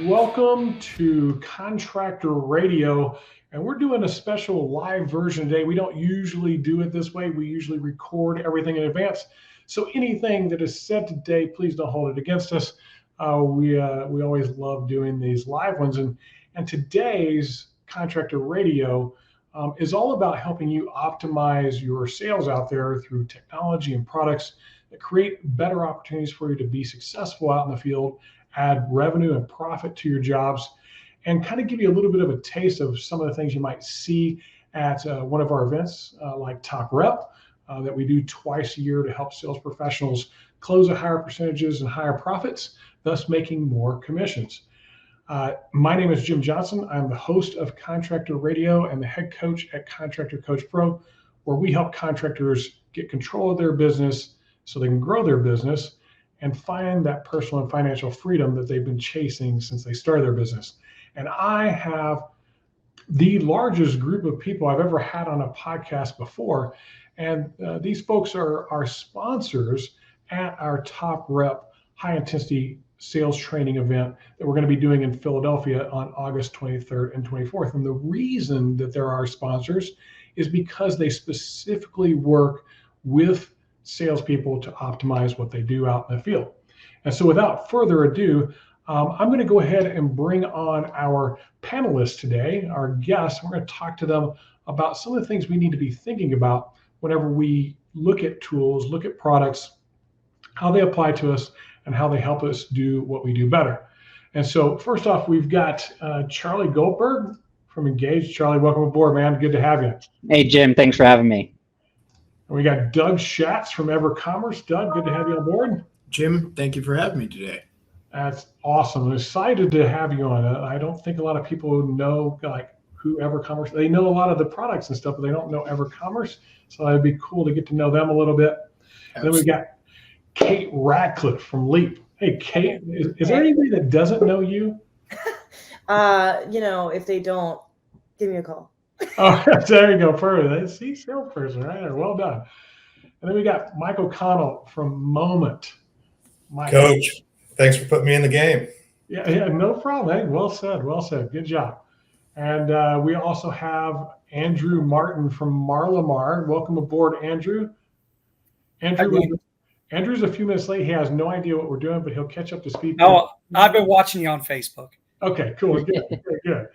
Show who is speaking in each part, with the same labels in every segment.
Speaker 1: Welcome to Contractor Radio, and we're doing a special live version today. We don't usually do it this way. We usually record everything in advance. So anything that is said today, please don't hold it against us. We always love doing these live ones, and today's Contractor Radio is all about helping you optimize your sales out there through technology and products that create better opportunities for you to be successful out in the field, add revenue and profit to your jobs, and kind of give you a little bit of a taste of some of the things you might see at one of our events like Top Rep that we do twice a year to help sales professionals close at higher percentages and higher profits, thus making more commissions. My name is Jim Johnson. I'm the host of Contractor Radio and the head coach at Contractor Coach Pro, where we help contractors get control of their business so they can grow their business and find that personal and financial freedom that they've been chasing since they started their business. And I have the largest group of people I've ever had on a podcast before. And these folks are our sponsors at our Top Rep high intensity sales training event that we're going to be doing in Philadelphia on August 23rd and 24th. And the reason that they're our sponsors is because they specifically work with salespeople to optimize what they do out in the field. And so without further ado, I'm going to go ahead and bring on our panelists today, our guests. We're going to talk to them about some of the things we need to be thinking about whenever we look at tools, look at products, how they apply to us, and how they help us do what we do better. And so first off, we've got Charlie Goldberg from Engage. Charlie, welcome aboard, man. Good to have you.
Speaker 2: Hey, Jim. Thanks for having me.
Speaker 1: And we got Doug Schatz from EverCommerce. Doug, good to have you on board.
Speaker 3: Jim, thank you for having me today.
Speaker 1: That's awesome. I'm excited to have you on. I don't think a lot of people know who EverCommerce. They know a lot of the products and stuff, but they don't know EverCommerce. So it'd be cool to get to know them a little bit. And then we got Kate Radcliffe from Leap. Hey, Kate, is there anybody that doesn't know you?
Speaker 4: If they don't, give me a call.
Speaker 1: Oh, there you go. Perfect. See, salesperson, right there. Well done. And then we got Mike O'Connell from Moment. Mike.
Speaker 5: Coach, thanks for putting me in the game.
Speaker 1: Yeah, no problem. Hey, well said. Good job. And we also have Andrew Martin from Marlamar. Welcome aboard, Andrew. Andrew's a few minutes late. He has no idea what we're doing, but he'll catch up to speed.
Speaker 6: Oh, I've been watching you on Facebook.
Speaker 1: Okay, cool. Good.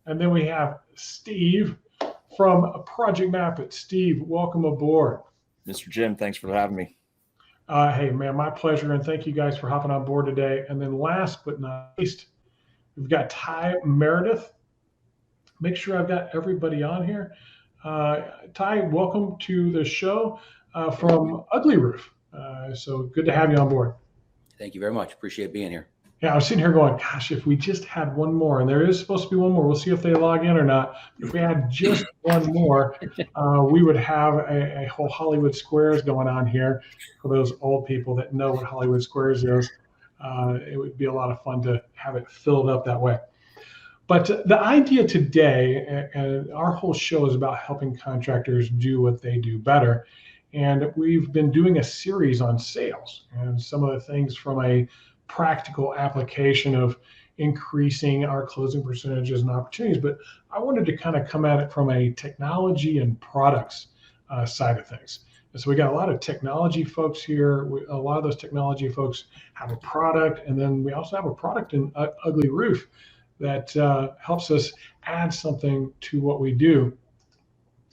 Speaker 1: And then we have Steve from Project Map It. Steve, welcome aboard.
Speaker 7: Mr. Jim, thanks for having me.
Speaker 1: Hey, man, my pleasure. And thank you guys for hopping on board today. And then last but not least, we've got Ty Meredith. Make sure I've got everybody on here. Ty, welcome to the show from Ugly Roof. So good to have you on board.
Speaker 8: Thank you very much. Appreciate being here.
Speaker 1: Yeah, I was sitting here going, gosh, if we just had one more, and there is supposed to be one more, we'll see if they log in or not. If we had just one more, we would have a whole Hollywood Squares going on here for those old people that know what Hollywood Squares is. It would be a lot of fun to have it filled up that way. But the idea today, and our whole show is about helping contractors do what they do better. And we've been doing a series on sales and some of the things from a practical application of increasing our closing percentages and opportunities. But I wanted to kind of come at it from a technology and products side of things. And so we got a lot of technology folks here. A lot of those technology folks have a product, and then we also have a product in Ugly Roof that helps us add something to what we do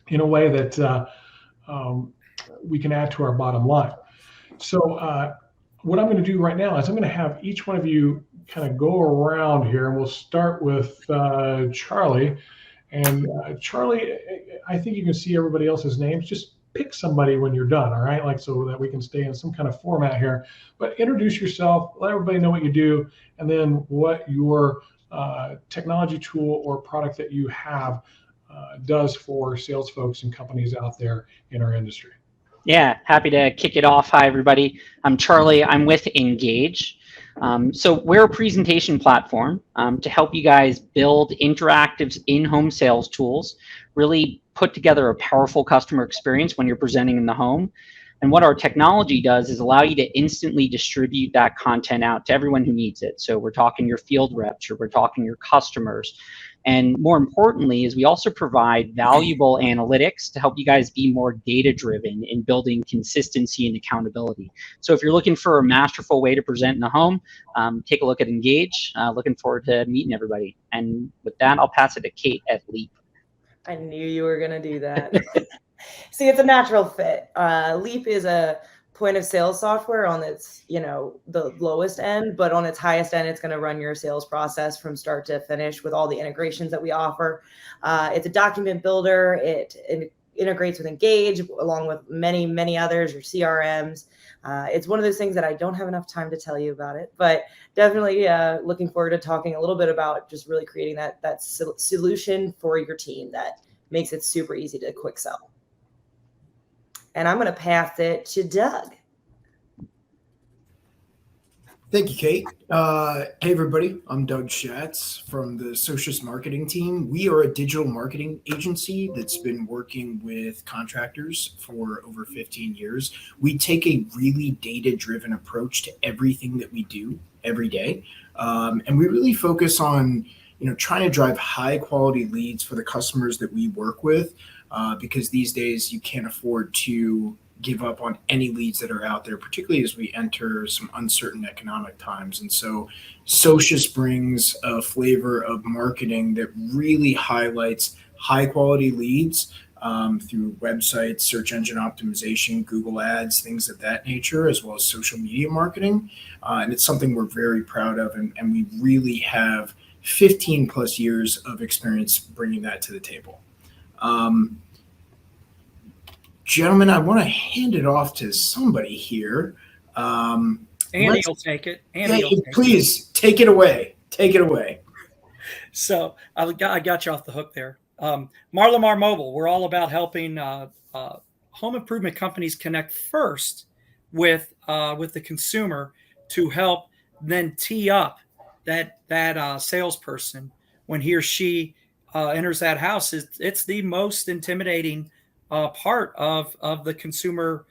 Speaker 1: in a way that we can add to our bottom line. So what I'm going to do right now is I'm going to have each one of you kind of go around here, and we'll start with Charlie. And Charlie, I think you can see everybody else's names. Just pick somebody when you're done, all right? So that we can stay in some kind of format here. But introduce yourself, let everybody know what you do, and then what your technology tool or product that you have does for sales folks and companies out there in our industry.
Speaker 2: Yeah, happy to kick it off. Hi, everybody. I'm Charlie. I'm with Engage. So we're a presentation platform to help you guys build interactive in-home sales tools, really put together a powerful customer experience when you're presenting in the home. And what our technology does is allow you to instantly distribute that content out to everyone who needs it. So we're talking your field reps, or we're talking your customers. And more importantly is we also provide valuable analytics to help you guys be more data driven in building consistency and accountability. So if you're looking for a masterful way to present in the home, take a look at Engage. Looking forward to meeting everybody. And with that, I'll pass it to Kate at Leap.
Speaker 4: I knew you were going to do that. See, it's a natural fit. Leap is a point of sale software on its, the lowest end, but on its highest end, it's going to run your sales process from start to finish with all the integrations that we offer. It's a document builder. It integrates with Engage along with many, many others, your CRMs. It's one of those things that I don't have enough time to tell you about it, but definitely looking forward to talking a little bit about just really creating that solution for your team that makes it super easy to quick sell. And I'm going to pass it to Doug.
Speaker 3: Thank you, Kate. Hey, everybody. I'm Doug Schatz from the Socius marketing team. We are a digital marketing agency that's been working with contractors for over 15 years. We take a really data-driven approach to everything that we do every day. And we really focus on, trying to drive high-quality leads for the customers that we work with, because these days you can't afford to give up on any leads that are out there, particularly as we enter some uncertain economic times. And so Socius brings a flavor of marketing that really highlights high quality leads through websites, search engine optimization, Google ads, things of that nature, as well as social media marketing. And it's something we're very proud of. And we really have 15 plus years of experience bringing that to the table. Gentlemen, I want to hand it off to somebody here.
Speaker 6: Andy will take it.
Speaker 3: Please take it away. Take it away.
Speaker 6: So I got you off the hook there. Marlamar Mobile, we're all about helping home improvement companies connect first with the consumer to help then tee up that salesperson when he or she enters that house. It's the most intimidating part of the consumer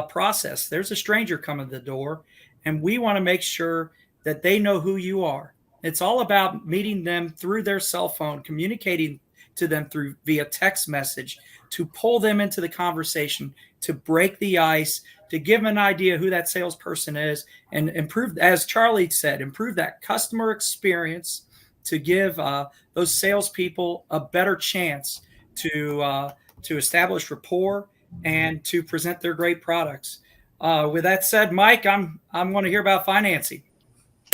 Speaker 6: process. There's a stranger coming to the door, and we want to make sure that they know who you are. It's all about meeting them through their cell phone, communicating to them via text message, to pull them into the conversation, to break the ice, to give them an idea who that salesperson is, and improve, as Charlie said, improve that customer experience to give those salespeople a better chance to establish rapport and to present their great products. With that said, Mike, I'm going to hear about financing.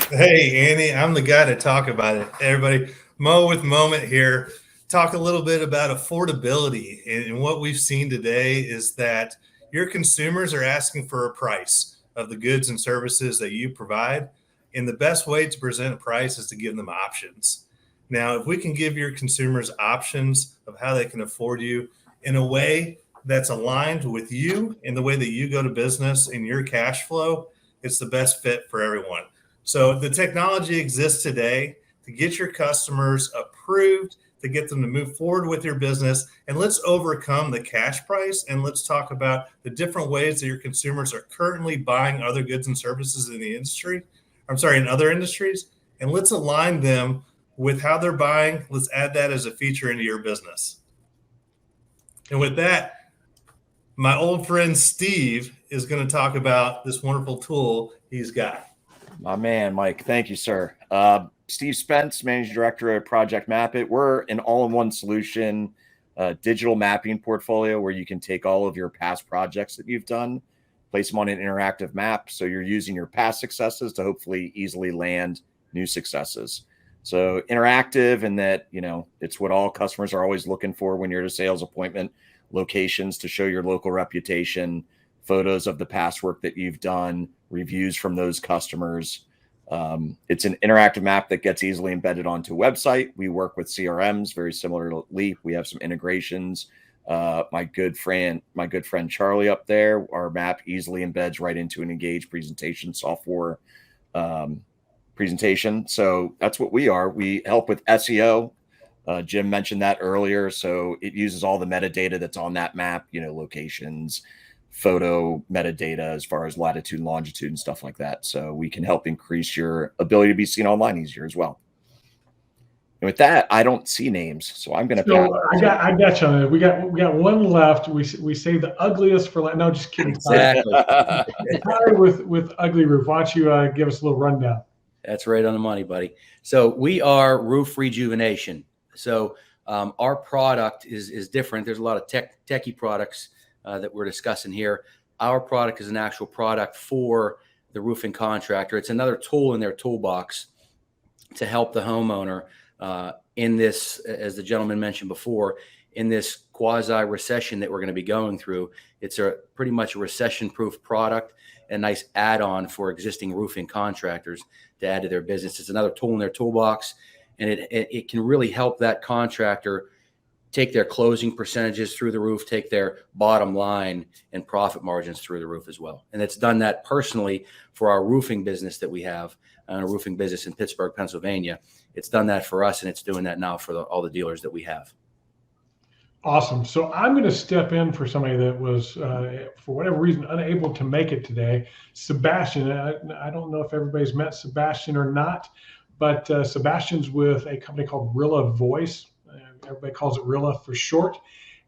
Speaker 5: Hey, Andy, I'm the guy to talk about it. Everybody, Mo with Moment here. Talk a little bit about affordability. And what we've seen today is that your consumers are asking for a price of the goods and services that you provide. And the best way to present a price is to give them options. Now, if we can give your consumers options of how they can afford you in a way that's aligned with you in the way that you go to business and your cash flow, it's the best fit for everyone. So the technology exists today to get your customers approved, to get them to move forward with your business. And let's overcome the cash price, and let's talk about the different ways that your consumers are currently buying other goods and services in the industry. In other industries. And let's align them with how they're buying. Let's add that as a feature into your business. And with that, my old friend Steve is going to talk about this wonderful tool he's got.
Speaker 7: My man, Mike. Thank you, sir. Steve Spence, Managing Director at Project Map It. We're an all-in-one solution, digital mapping portfolio where you can take all of your past projects that you've done, place them on an interactive map. So you're using your past successes to hopefully easily land new successes. So interactive, and that, it's what all customers are always looking for when you're at a sales appointment. Locations to show your local reputation, photos of the past work that you've done, reviews from those customers. It's an interactive map that gets easily embedded onto a website. We work with CRMs, very similar to Leap. We have some integrations. My good friend Charlie up there, our map easily embeds right into an Engage presentation software presentation. So that's what we are. We help with SEO. Jim mentioned that earlier. So it uses all the metadata that's on that map, locations, photo metadata as far as latitude and longitude and stuff like that. So we can help increase your ability to be seen online easier as well. And with that, I don't see names, so I'm going to pass.
Speaker 1: I got you on it. We got one left. We saved the ugliest for no, just kidding.
Speaker 8: Exactly.
Speaker 1: Tired with ugly roof. Why don't you give us a little rundown?
Speaker 8: That's right on the money, buddy. So we are roof rejuvenation. So our product is different. There's a lot of techie products that we're discussing here. Our product is an actual product for the roofing contractor. It's another tool in their toolbox to help the homeowner in this, as the gentleman mentioned before, in this quasi recession that we're going to be going through. It's pretty much a recession-proof product, a nice add-on for existing roofing contractors to add to their business. It's another tool in their toolbox, and it can really help that contractor take their closing percentages through the roof, take their bottom line and profit margins through the roof as well. And it's done that personally for our roofing business that we have, a roofing business in Pittsburgh, Pennsylvania. It's done that for us, and it's doing that now for all the dealers that we have.
Speaker 1: Awesome. So I'm going to step in for somebody that was, for whatever reason, unable to make it today. Sebastian, I don't know if everybody's met Sebastian or not, but Sebastian's with a company called Rilla Voice. Everybody calls it Rilla for short.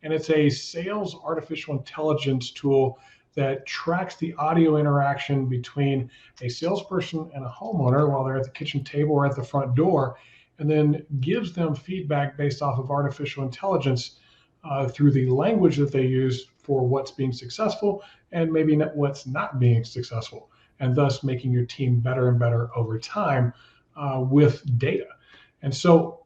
Speaker 1: And it's a sales artificial intelligence tool that tracks the audio interaction between a salesperson and a homeowner while they're at the kitchen table or at the front door, and then gives them feedback based off of artificial intelligence through the language that they use for what's being successful and maybe what's not being successful, and thus making your team better and better over time with data. And so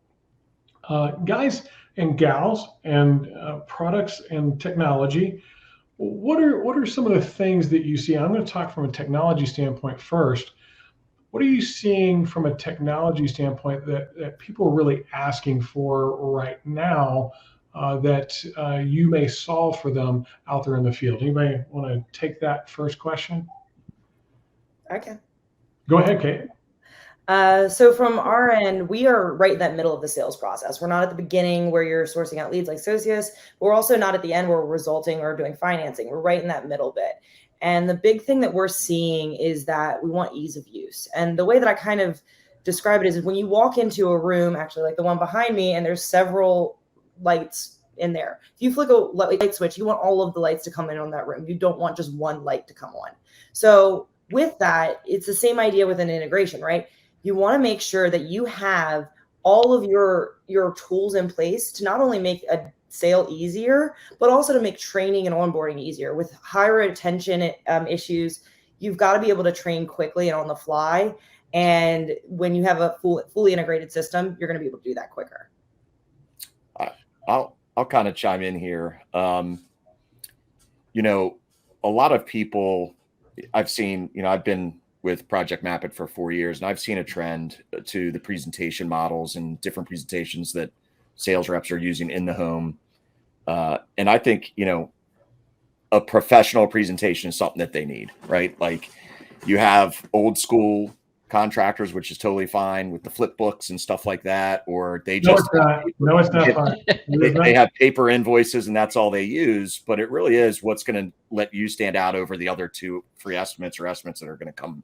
Speaker 1: guys and gals and products and technology, what are some of the things that you see? I'm going to talk from a technology standpoint first. What are you seeing from a technology standpoint that people are really asking for right now that you may solve for them out there in the field? Anybody want to take that first question?
Speaker 4: I can.
Speaker 1: Go ahead, Kate.
Speaker 4: So from our end, we are right in that middle of the sales process. We're not at the beginning where you're sourcing out leads like Socius, but we're also not at the end where we're resulting or doing financing. We're right in that middle bit. And the big thing that we're seeing is that we want ease of use. And the way that I kind of describe it is when you walk into a room, actually like the one behind me, and there's several lights in there. If you flick a light switch, you want all of the lights to come in on that room. You don't want just one light to come on. So with that, it's the same idea with an integration, right? You want to make sure that you have all of your tools in place to not only make a sale easier, but also to make training and onboarding easier. With higher retention issues, you've got to be able to train quickly and on the fly. And when you have a fully integrated system, you're going to be able to do that quicker.
Speaker 7: I'll kind of chime in here. You know, a lot of people I've seen, you know, I've been with Project Map It for 4 years, and I've seen a trend to the presentation models and different presentations that sales reps are using in the home. And I think, you know, a professional presentation is something that they need, right? Like you have old school contractors, which is totally fine with the flip books and stuff like that, or they just
Speaker 1: it's not fine.
Speaker 7: They have paper invoices and that's all they use, but it really is what's going to let you stand out over the other two free estimates or estimates that are going to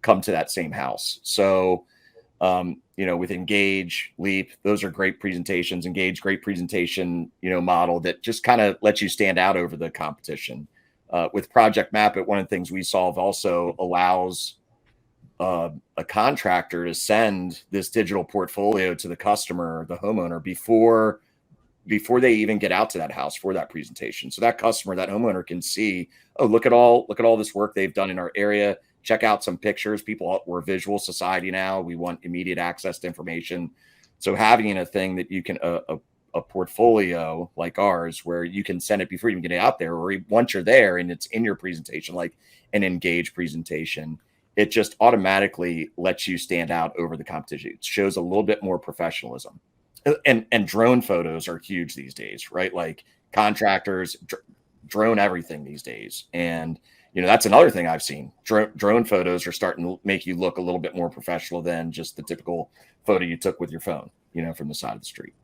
Speaker 7: come to that same house. So you know, with Engage, Leap, those are great presentations. Engage, great presentation, you know, model that just kind of lets you stand out over the competition. With Project Map It, one of the things we solve also allows a contractor to send this digital portfolio to the customer, the homeowner, before they even get out to that house for that presentation. So that customer, that homeowner can see, oh, look at all this work they've done in our area. Check out some pictures. We're a visual society now. We want immediate access to information. So having a thing that you can, a portfolio like ours, where you can send it before you even get out there, or once you're there and it's in your presentation, like an Engage presentation, it just automatically lets you stand out over the competition. It shows a little bit more professionalism. And drone photos are huge these days, right? Like contractors drone everything these days. And, you know, that's another thing I've seen. Drone photos are starting to make you look a little bit more professional than just the typical photo you took with your phone, you know, from the side of the street.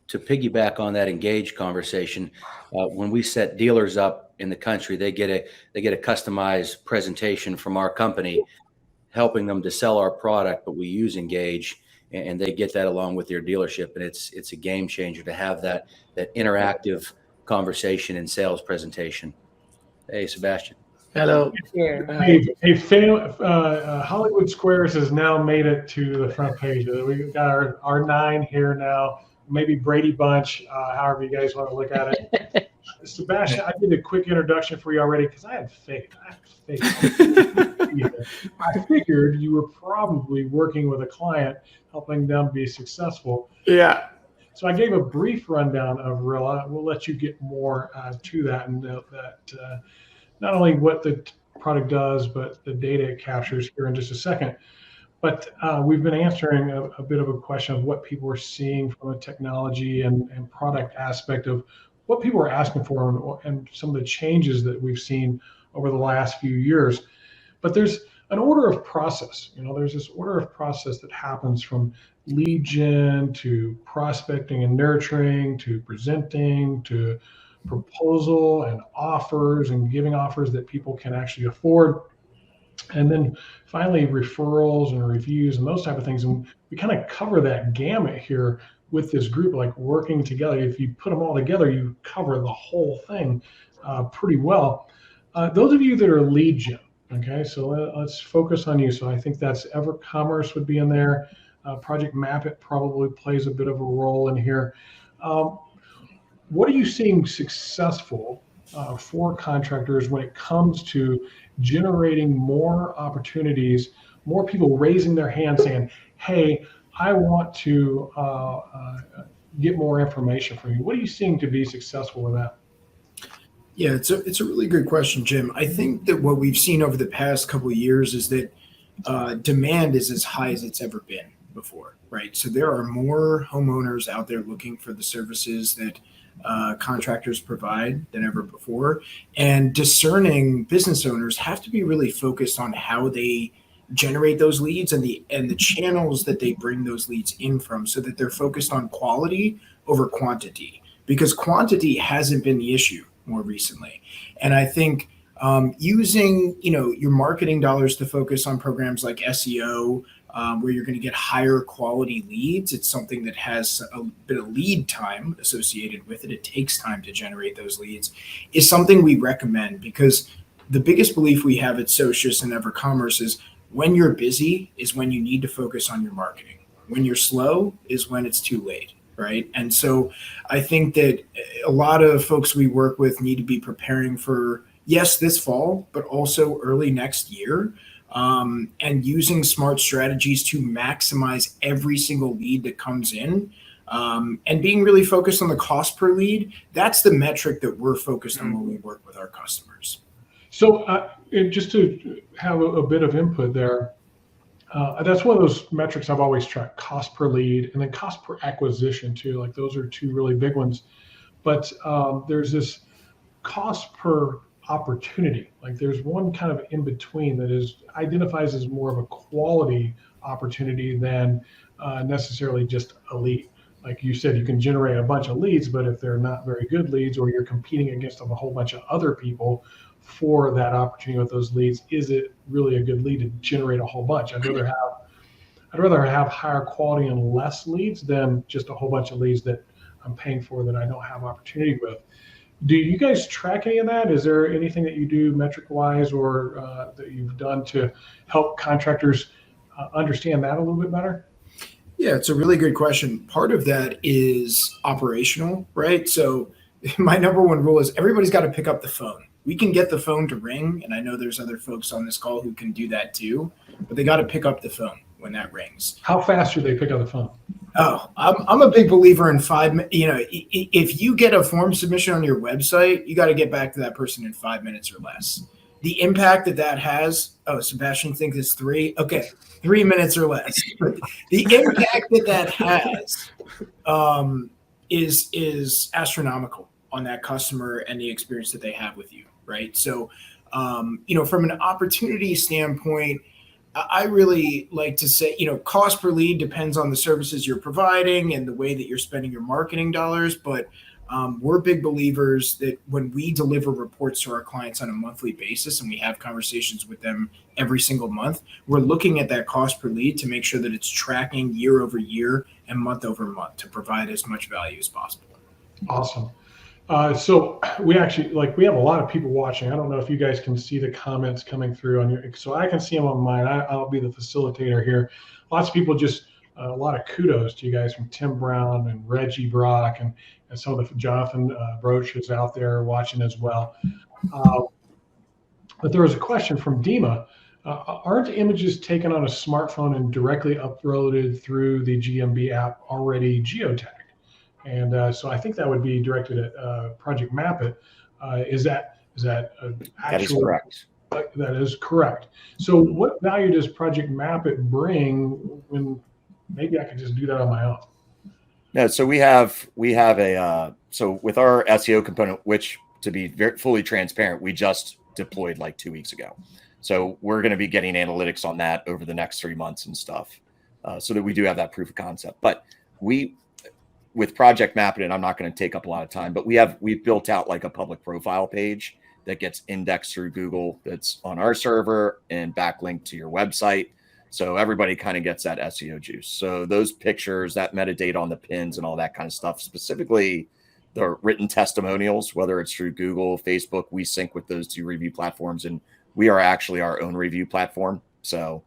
Speaker 8: to piggyback on that engage conversation, when we set dealers up in the country, they get a customized presentation from our company, helping them to sell our product. But we use Engage, and they get that along with their dealership, and it's a game changer to have that interactive conversation and sales presentation. Hey, Sebastian.
Speaker 3: Hello.
Speaker 1: Hollywood Squares has now made it to the front page. We've got our 9 here now. Maybe Brady Bunch, however you guys want to look at it. Sebastian, I did a quick introduction for you already because I had faith. I figured you were probably working with a client, helping them be successful.
Speaker 3: Yeah.
Speaker 1: So I gave a brief rundown of Rilla. We'll let you get more to that and note that not only what the product does, but the data it captures here in just a second. But we've been answering a bit of a question of what people are seeing from a technology and product aspect of what people are asking for and some of the changes that we've seen over the last few years. But there's an order of process. There's this order of process that happens from lead gen to prospecting and nurturing to presenting to proposal and offers and giving offers that people can actually afford. And then finally, referrals and reviews and those type of things. And we kind of cover that gamut here with this group, like working together. If you put them all together, you cover the whole thing pretty well. Those of you that are lead gen, okay, so let's focus on you. So I think that's EverCommerce would be in there. Project Mapit probably plays a bit of a role in here. What are you seeing successful for contractors when it comes to generating more opportunities, more people raising their hand saying, hey, I want to get more information from you? What are you seeing to be successful with that?
Speaker 3: Yeah, it's a really good question, Jim. I think that what we've seen over the past couple of years is that demand is as high as it's ever been before, right? So there are more homeowners out there looking for the services that contractors provide than ever before. And discerning business owners have to be really focused on how they generate those leads and the channels that they bring those leads in from, so that they're focused on quality over quantity, because quantity hasn't been the issue more recently. And I think using your marketing dollars to focus on programs like SEO, where you're going to get higher quality leads. It's something that has a bit of lead time associated with it. It takes time to generate those leads, is something we recommend, because the biggest belief we have at Socius and EverCommerce is when you're busy is when you need to focus on your marketing. When you're slow is when it's too late, right? And so I think that a lot of folks we work with need to be preparing for, yes, this fall, but also early next year. And using smart strategies to maximize every single lead that comes in, and being really focused on the cost per lead. That's the metric that we're focused on when we work with our customers.
Speaker 1: So just to have a bit of input there, that's one of those metrics I've always tracked: cost per lead and then cost per acquisition too. Like those are two really big ones. But there's this cost per opportunity. Like there's one kind of in between that identifies as more of a quality opportunity than necessarily just a lead. Like you said, you can generate a bunch of leads, but if they're not very good leads, or you're competing against a whole bunch of other people for that opportunity with those leads, is it really a good lead to generate a whole bunch? I'd rather have higher quality and less leads than just a whole bunch of leads that I'm paying for that I don't have opportunity with. Do you guys track any of that? Is there anything that you do metric-wise or that you've done to help contractors understand that a little bit better?
Speaker 3: Yeah, it's a really good question. Part of that is operational, right? So my number one rule is everybody's got to pick up the phone. We can get the phone to ring, and I know there's other folks on this call who can do that too, but they got to pick up the phone when that rings.
Speaker 1: How fast do they pick up the phone?
Speaker 3: Oh, I'm a big believer in 5 minutes. If you get a form submission on your website, you got to get back to that person in 5 minutes or less. The impact that has, Sebastian thinks it's 3. Okay, 3 minutes or less. The impact that has is astronomical on that customer and the experience that they have with you, right? So, from an opportunity standpoint, I really like to say, cost per lead depends on the services you're providing and the way that you're spending your marketing dollars. But we're big believers that when we deliver reports to our clients on a monthly basis and we have conversations with them every single month, we're looking at that cost per lead to make sure that it's tracking year over year and month over month to provide as much value as possible.
Speaker 1: Awesome. So we have a lot of people watching. I don't know if you guys can see the comments coming through on your, so I can see them on mine. I'll be the facilitator here. Lots of people a lot of kudos to you guys from Tim Brown and Reggie Brock and some of the Jonathan Broach is out there watching as well. But there was a question from Dima. Aren't images taken on a smartphone and directly uploaded through the GMB app already geotagged? And so I think that would be directed at Project Mapit. Is that actually?
Speaker 7: That is correct.
Speaker 1: That is correct. So what value does Project Mapit bring when maybe I could just do that on my own?
Speaker 7: No, so we have so with our SEO component, which to be fully transparent, we just deployed like 2 weeks ago. So we're going to be getting analytics on that over the next 3 months and stuff, so that we do have that proof of concept. But with Project Mapit, and I'm not going to take up a lot of time, but we've built out like a public profile page that gets indexed through Google that's on our server and backlinked to your website. So everybody kind of gets that SEO juice. So those pictures, that metadata on the pins and all that kind of stuff, specifically the written testimonials, whether it's through Google, Facebook, we sync with those two review platforms, and we are actually our own review platform. So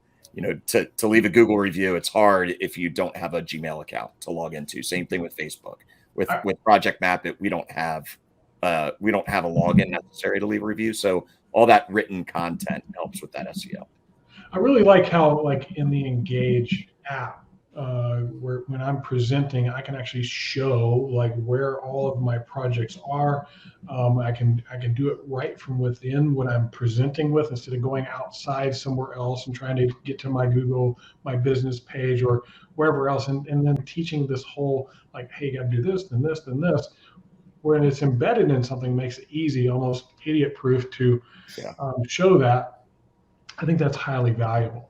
Speaker 7: to leave a Google review, it's hard if you don't have a Gmail account to log into. Same thing with Facebook. With Project Mapit, we don't have a login necessary to leave a review. So all that written content helps with that SEO.
Speaker 1: I really like how, like in the Engage app, where when I'm presenting, I can actually show like where all of my projects are. I can do it right from within what I'm presenting with, instead of going outside somewhere else and trying to get to my Google, my business page, or wherever else, and then teaching this whole like, hey, you got to do this, then this, then this. When it's embedded in something, makes it easy, almost idiot proof to show that. I think that's highly valuable.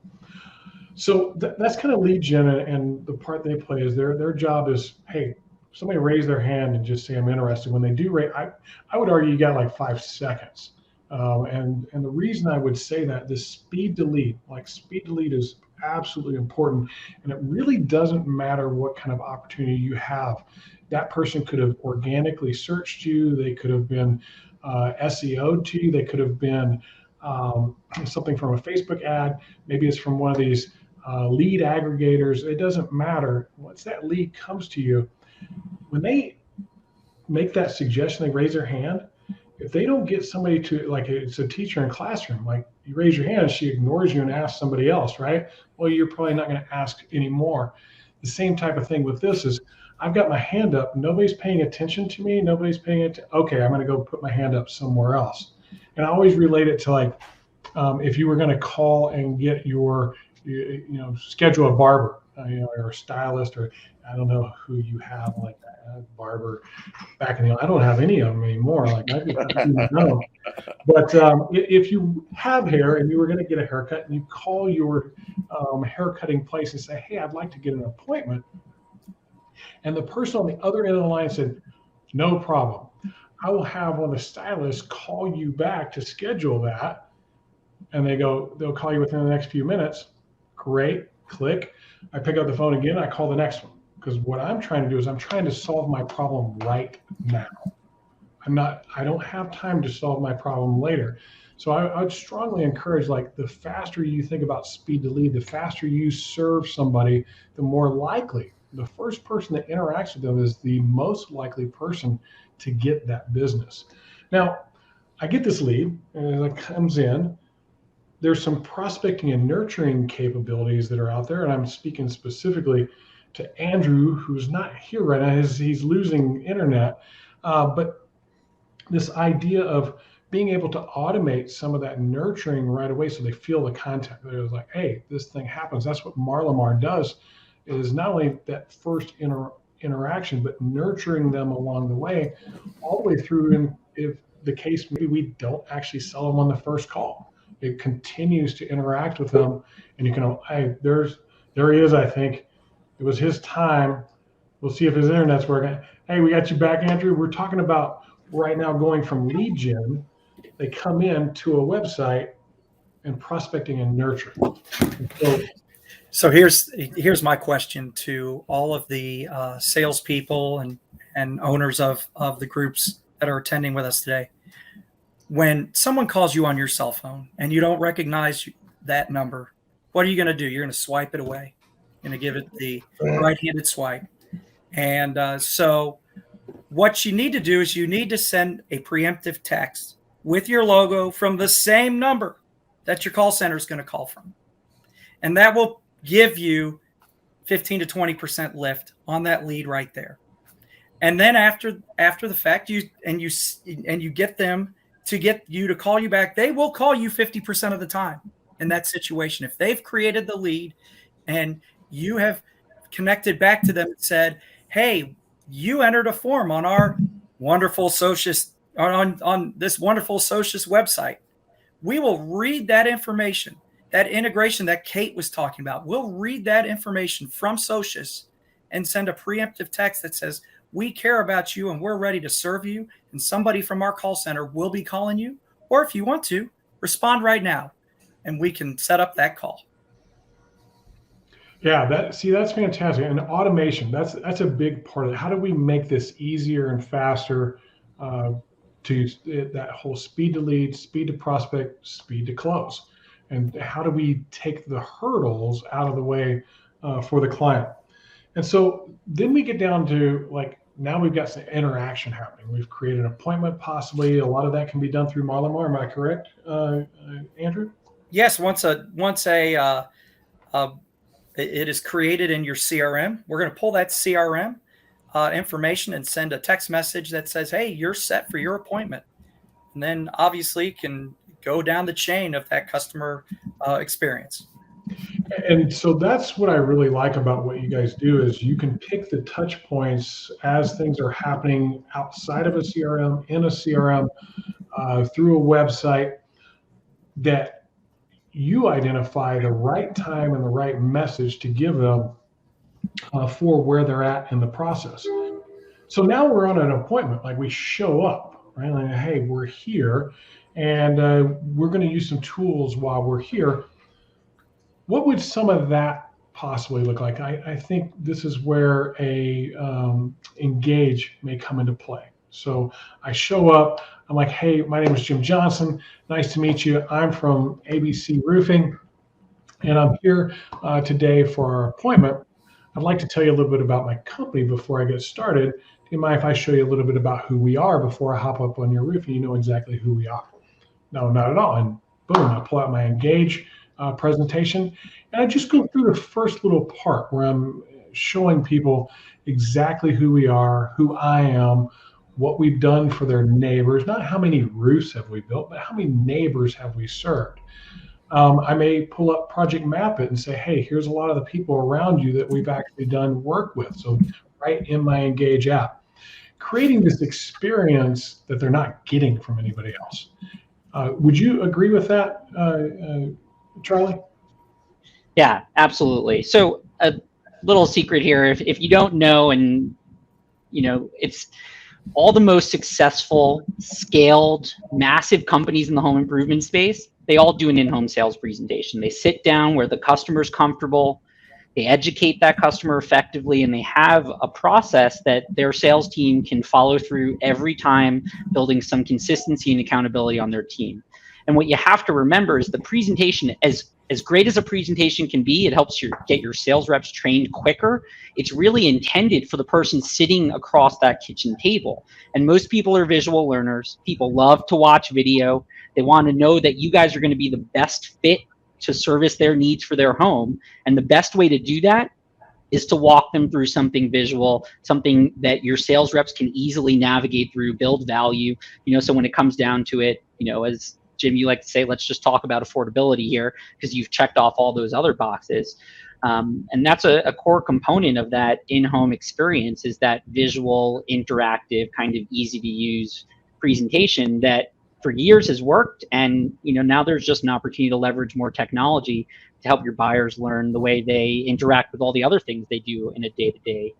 Speaker 1: So that's kind of lead gen, and the part they play is their job is, hey, somebody raise their hand and just say I'm interested. When they do rate, I would argue you got like 5 seconds. And the reason I would say that, the speed to lead is absolutely important. And it really doesn't matter what kind of opportunity you have. That person could have organically searched you. They could have been SEO'd to you. They could have been something from a Facebook ad. Maybe it's from one of these lead aggregators. It doesn't matter. Once that lead comes to you, when they make that suggestion, they raise their hand. If they don't get somebody to, like, it's a teacher in classroom, like you raise your hand, she ignores you and asks somebody else, right? Well, you're probably not going to ask anymore. The same type of thing with this is, I've got my hand up. Nobody's paying attention to me. Nobody's paying attention. Okay, I'm going to go put my hand up somewhere else. And I always relate it to like, if you were going to call and get your, schedule a barber, or a stylist, or I don't know who you have like that barber back in the, I don't have any of them anymore. Like I didn't know. But if you have hair and you were going to get a haircut and you call your haircutting place and say, hey, I'd like to get an appointment. And the person on the other end of the line said, no problem. I will have one of the stylists call you back to schedule that. And they'll call you within the next few minutes. Great, click. I pick up the phone again, I call the next one. Because what I'm trying to do is I'm trying to solve my problem right now. I don't have time to solve my problem later. So I would strongly encourage, like, the faster you think about speed to lead, the faster you serve somebody, the more likely the first person that interacts with them is the most likely person to get that business. Now, I get this lead and it comes in. There's some prospecting and nurturing capabilities that are out there. And I'm speaking specifically to Andrew, who's not here right now. He's losing internet. But this idea of being able to automate some of that nurturing right away so they feel the contact. They're like, hey, this thing happens. That's what Marlamar does, is not only that first interaction, but nurturing them along the way, all the way through. And if the case, maybe we don't actually sell them on the first call. it continues to interact with them, and you can, hey, there he is. I think it was his time. We'll see if his internet's working. Hey, we got you back, Andrew. We're talking about right now going from lead gen. They come in to a website and prospecting and nurturing.
Speaker 6: So here's my question to all of the salespeople and owners of the groups that are attending with us today. When someone calls you on your cell phone and you don't recognize that number, what are you going to do? You're going to swipe it away. You're going to give it the right-handed swipe. And so what you need to do is you need to send a preemptive text with your logo from the same number that your call center is going to call from. And that will give you 15 to 20% lift on that lead right there. And then after the fact, you get them to get you to call you back. They will call you 50% of the time in that situation. If they've created the lead and you have connected back to them and said, hey, you entered a form on our wonderful Socius, on this wonderful Socius website, we will read that information, that integration that Kate was talking about. We'll read that information from Socius and send a preemptive text that says, we care about you and we're ready to serve you. And somebody from our call center will be calling you. Or if you want to, respond right now and we can set up that call.
Speaker 1: Yeah, that's fantastic. And automation, that's a big part of it. How do we make this easier and faster to that whole speed to lead, speed to prospect, speed to close? And how do we take the hurdles out of the way for the client? And so then we get down to, like, now we've got some interaction happening. We've created an appointment, possibly. A lot of that can be done through Marlamar. Am I correct, Andrew?
Speaker 6: Yes. Once it is created in your CRM, we're going to pull that CRM information and send a text message that says, hey, you're set for your appointment. And then obviously can go down the chain of that customer experience.
Speaker 1: And so that's what I really like about what you guys do is you can pick the touch points as things are happening outside of a CRM, in a CRM, through a website, that you identify the right time and the right message to give them for where they're at in the process. So now we're on an appointment, like we show up, right? Like, hey, we're here and we're going to use some tools while we're here. What would some of that possibly look like? I think this is where a engage may come into play. So I show up, I'm like, hey, my name is Jim Johnson. Nice to meet you. I'm from ABC Roofing, and I'm here today for our appointment. I'd like to tell you a little bit about my company before I get started. Do you mind if I show you a little bit about who we are before I hop up on your roof and you know exactly who we are? No, not at all. And boom, I pull out my engage presentation, and I just go through the first little part where I'm showing people exactly who we are, who I am, what we've done for their neighbors, not how many roofs have we built, but how many neighbors have we served. I may pull up Project Map It and say, hey, here's a lot of the people around you that we've actually done work with. So right in my Engage app, creating this experience that they're not getting from anybody else. Would you agree with that, Charlie?
Speaker 2: Yeah, absolutely. So a little secret here, if you don't know, and it's all the most successful, scaled, massive companies in the home improvement space, they all do an in-home sales presentation. They sit down where the customer's comfortable, they educate that customer effectively, and they have a process that their sales team can follow through every time, building some consistency and accountability on their team. And what you have to remember is the presentation, as great as a presentation can be, it helps get your sales reps trained quicker. It's really intended for the person sitting across that kitchen table. And most people are visual learners. People love to watch video. They want to know that you guys are going to be the best fit to service their needs for their home. And the best way to do that is to walk them through something visual, something that your sales reps can easily navigate through, build value. So when it comes down to it, as Jim, you like to say, let's just talk about affordability here because you've checked off all those other boxes. And that's a core component of that in-home experience, is that visual, interactive, kind of easy to use presentation that for years has worked. And, now there's just an opportunity to leverage more technology to help your buyers learn the way they interact with all the other things they do in a day-to-day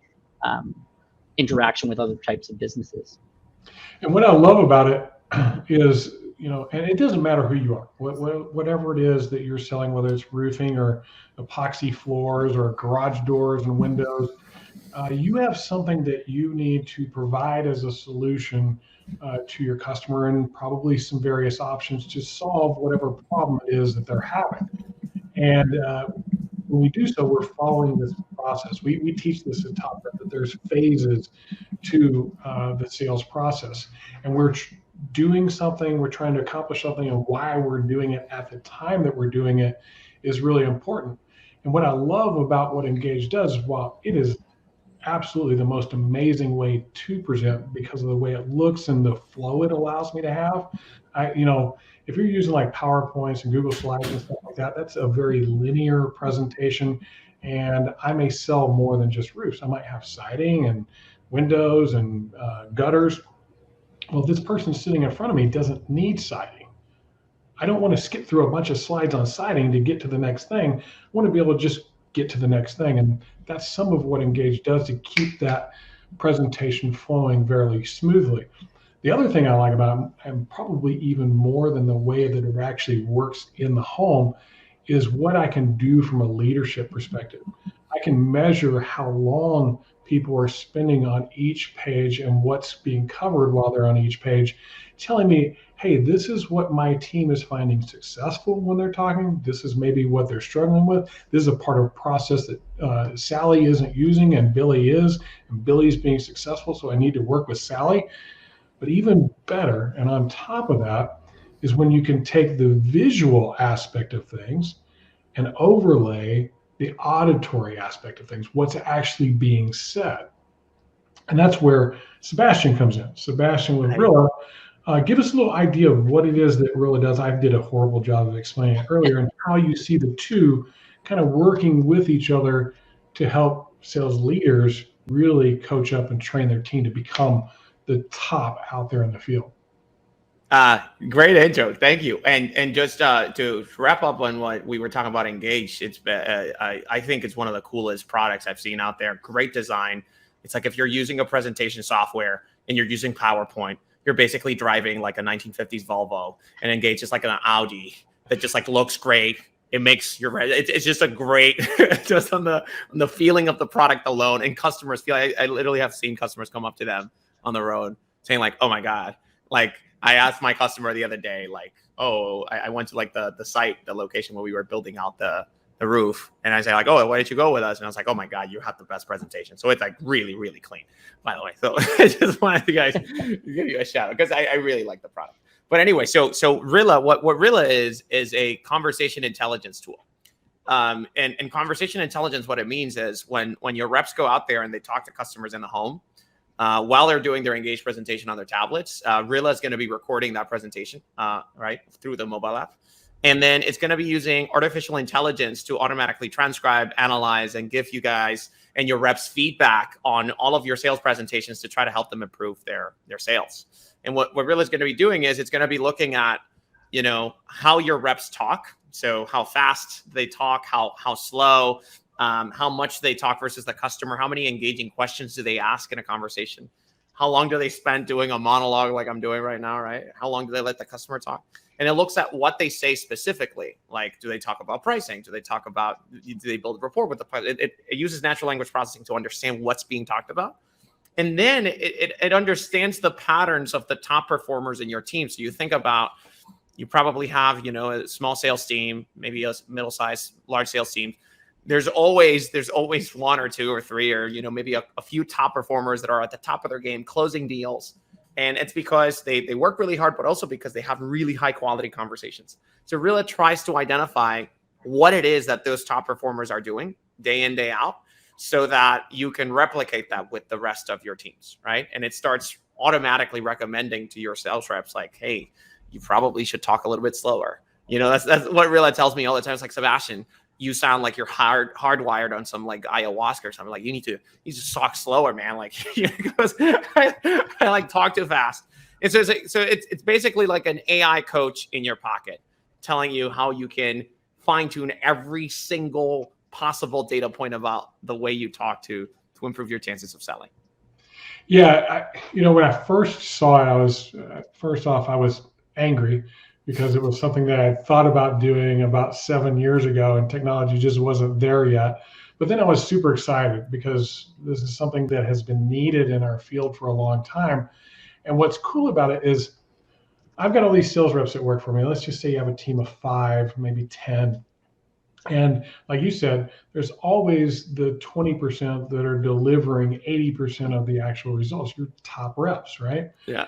Speaker 2: interaction with other types of businesses.
Speaker 1: And what I love about it is, and it doesn't matter who you are, whatever it is that you're selling, whether it's roofing or epoxy floors or garage doors and windows, you have something that you need to provide as a solution to your customer, and probably some various options to solve whatever problem it is that they're having. And when we do so, we're following this process. We teach this at Top Rep, that there's phases to the sales process, and we're doing something, we're trying to accomplish something, and why we're doing it at the time that we're doing it is really important. And what I love about what Engage does, while it is absolutely the most amazing way to present because of the way it looks and the flow it allows me to have, if you're using like PowerPoints and Google Slides and stuff like that, that's a very linear presentation. And I may sell more than just roofs. I might have siding and windows and gutters. Well, this person sitting in front of me doesn't need siding. I don't want to skip through a bunch of slides on siding to get to the next thing. I want to be able to just get to the next thing. And that's some of what Engage does to keep that presentation flowing very smoothly. The other thing I like about it, and probably even more than the way that it actually works in the home, is what I can do from a leadership perspective. I can measure how long people are spending on each page and what's being covered while they're on each page, telling me, hey, this is what my team is finding successful when they're talking. This is maybe what they're struggling with. This is a part of a process that Sally isn't using and Billy is, and Billy's being successful, so I need to work with Sally. But even better, and on top of that, is when you can take the visual aspect of things and overlay the auditory aspect of things, what's actually being said. And that's where Sebastian comes in. Sebastian with Rilla, give us a little idea of what it is that Rilla does. I did a horrible job of explaining it earlier, and how you see the two kind of working with each other to help sales leaders really coach up and train their team to become the top out there in the field.
Speaker 9: Great intro, thank you. And just to wrap up on what we were talking about, Engage. It's I think it's one of the coolest products I've seen out there. Great design. It's like if you're using a presentation software and you're using PowerPoint, you're basically driving like a 1950s Volvo, and Engage is like an Audi that just like looks great. It makes it's just a great, just on the feeling of the product alone, and customers feel. I literally have seen customers come up to them on the road saying like, oh my God, like I asked my customer the other day, like, oh, I went to like the site, the location where we were building out the roof. And I say like, oh, why did you go with us? And I was like, oh my God, you have the best presentation. So it's like really, really clean, by the way. So I just wanted to guys give you a shout out because I really like the product. But anyway, so Rilla, what Rilla is a conversation intelligence tool. And conversation intelligence, what it means is when your reps go out there and they talk to customers in the home, while they're doing their Engage presentation on their tablets, Rilla is going to be recording that presentation, right, through the mobile app. And then it's going to be using artificial intelligence to automatically transcribe, analyze, and give you guys and your reps feedback on all of your sales presentations to try to help them improve their sales. And what Rilla is going to be doing is it's going to be looking at, how your reps talk. So how fast they talk, how slow, how much they talk versus the customer, how many engaging questions do they ask in a conversation? How long do they spend doing a monologue like I'm doing right now, right? How long do they let the customer talk? And it looks at what they say specifically. Like, do they talk about pricing? Do they build rapport with the price? It uses natural language processing to understand what's being talked about. And then it understands the patterns of the top performers in your team. So you think about, you probably have, a small sales team, maybe a middle-sized, large sales team. There's always one or two or three, or, maybe a few top performers that are at the top of their game closing deals. And it's because they work really hard, but also because they have really high quality conversations. So Rilla tries to identify what it is that those top performers are doing day in, day out, so that you can replicate that with the rest of your teams, right? And it starts automatically recommending to your sales reps, like, hey, you probably should talk a little bit slower. That's what Rilla tells me all the time. It's like, Sebastian, you sound like you're hardwired on some like ayahuasca or something. Like you need to talk slower, man. Like, because I like talk too fast. And so it's basically like an AI coach in your pocket, telling you how you can fine tune every single possible data point about the way you talk to improve your chances of selling.
Speaker 1: Yeah, when I first saw it, I was first off, I was angry because it was something that I thought about doing about 7 years ago, and technology just wasn't there yet. But then I was super excited because this is something that has been needed in our field for a long time. And what's cool about it is I've got all these sales reps that work for me. Let's just say you have a team of 5, maybe 10. And like you said, there's always the 20% that are delivering 80% of the actual results, your top reps, right?
Speaker 9: Yeah.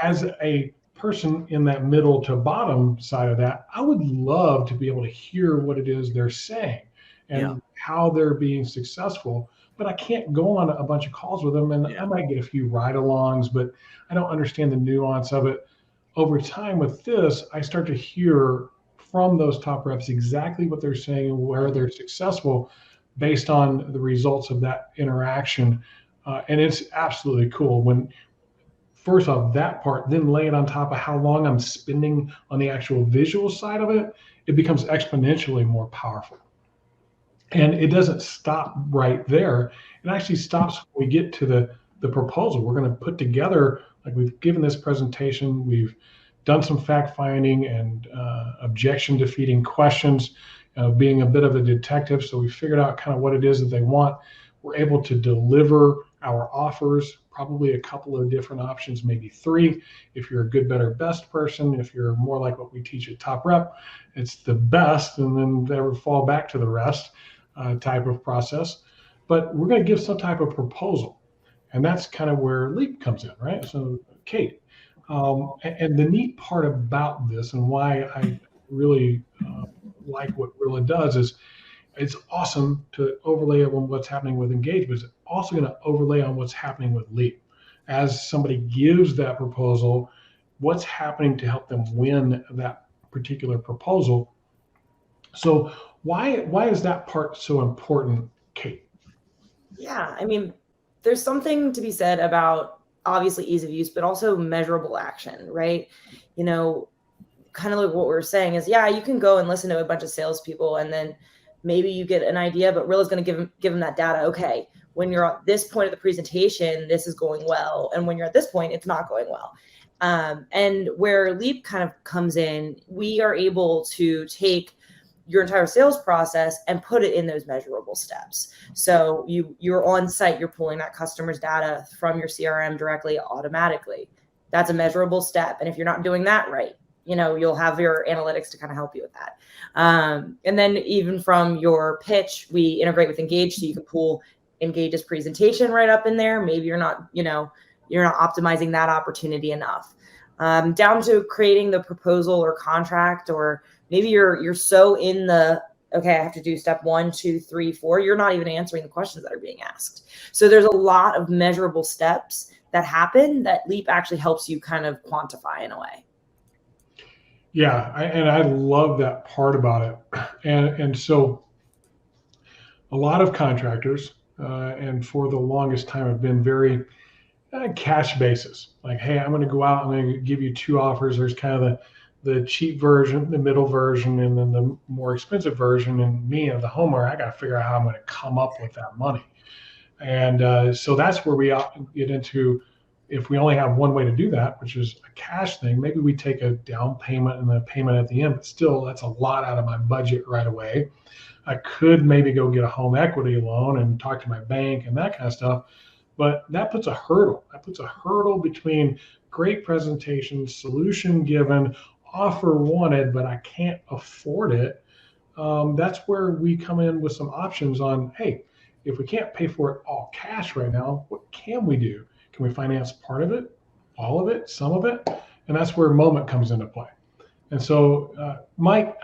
Speaker 1: As a person in that middle to bottom side of that, I would love to be able to hear what it is they're saying and how they're being successful. But I can't go on a bunch of calls with them, and I might get a few ride-alongs, but I don't understand the nuance of it. Over time with this, I start to hear from those top reps exactly what they're saying and where they're successful based on the results of that interaction. And it's absolutely cool when, first off, that part, then lay it on top of how long I'm spending on the actual visual side of it, it becomes exponentially more powerful. And it doesn't stop right there. It actually stops when we get to the proposal. We're going to put together, like we've given this presentation, we've done some fact finding and objection defeating questions, being a bit of a detective. So we figured out kind of what it is that they want. We're able to deliver our offers, probably a couple of different options, maybe 3. If you're a good, better, best person, if you're more like what we teach at Top Rep, it's the best, and then they would fall back to the rest type of process. But we're going to give some type of proposal. And that's kind of where Leap comes in, right? So Kate, and the neat part about this and why I really like what Rilla does is it's awesome to overlay on what's happening with Engage, but it's also going to overlay on what's happening with Leap. As somebody gives that proposal, what's happening to help them win that particular proposal. So why is that part so important, Kate?
Speaker 4: Yeah, I mean, there's something to be said about obviously ease of use, but also measurable action, right? Kind of like what we're saying is, you can go and listen to a bunch of salespeople, and then maybe you get an idea, but Rilla's going to give them that data. Okay, when you're at this point of the presentation, this is going well, and when you're at this point, it's not going well. And where Leap kind of comes in, we are able to take your entire sales process and put it in those measurable steps. So you're on site, you're pulling that customer's data from your CRM directly automatically. That's a measurable step. And if you're not doing that right, you'll have your analytics to kind of help you with that. And then even from your pitch, we integrate with Engage, so you can pull Engage's presentation right up in there. Maybe you're not optimizing that opportunity enough. Down to creating the proposal or contract, or maybe you're so in the, okay, I have to do step 1, 2, 3, 4. You're not even answering the questions that are being asked. So there's a lot of measurable steps that happen that Leap actually helps you kind of quantify in a way.
Speaker 1: Yeah, I love that part about it. And so a lot of contractors, and for the longest time, have been very cash basis. Like, hey, I'm going to go out, I'm going to give you 2 offers. There's kind of the cheap version, the middle version, and then the more expensive version. And me as the homeowner, I got to figure out how I'm going to come up with that money. And so that's where we get into, if we only have one way to do that, which is a cash thing, maybe we take a down payment and a payment at the end, but still that's a lot out of my budget right away. I could maybe go get a home equity loan and talk to my bank and that kind of stuff, but that puts a hurdle. That puts a hurdle between great presentation, solution given, offer wanted, but I can't afford it. That's where we come in with some options on, hey, if we can't pay for it all cash right now, what can we do? Can we finance part of it, all of it, some of it? And that's where Moment comes into play. And so, Mike,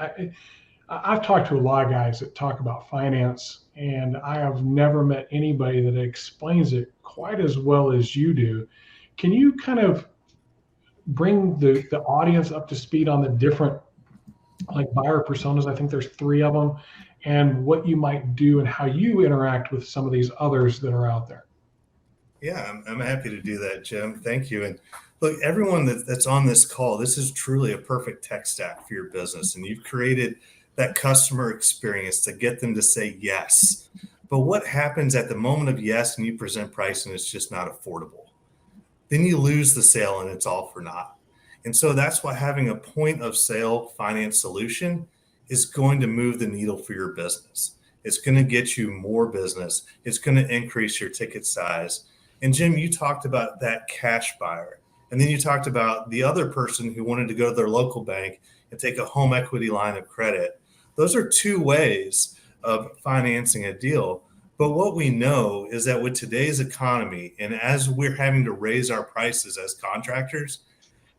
Speaker 1: I've talked to a lot of guys that talk about finance, and I have never met anybody that explains it quite as well as you do. Can you kind of bring the audience up to speed on the different buyer personas? I think there's 3 of them, and what you might do and how you interact with some of these others that are out there.
Speaker 5: Yeah, I'm happy to do that, Jim. Thank you. And Look, everyone that's on this call, this is truly a perfect tech stack for your business. And you've created that customer experience to get them to say yes. But what happens at the moment of yes and you present price and it's just not affordable? Then you lose the sale and it's all for naught. And so that's why having a point of sale finance solution is going to move the needle for your business. It's going to get you more business. It's going to increase your ticket size. And Jim, you talked about that cash buyer. And then you talked about the other person who wanted to go to their local bank and take a home equity line of credit. Those are two ways of financing a deal. But what we know is that with today's economy, and as we're having to raise our prices as contractors,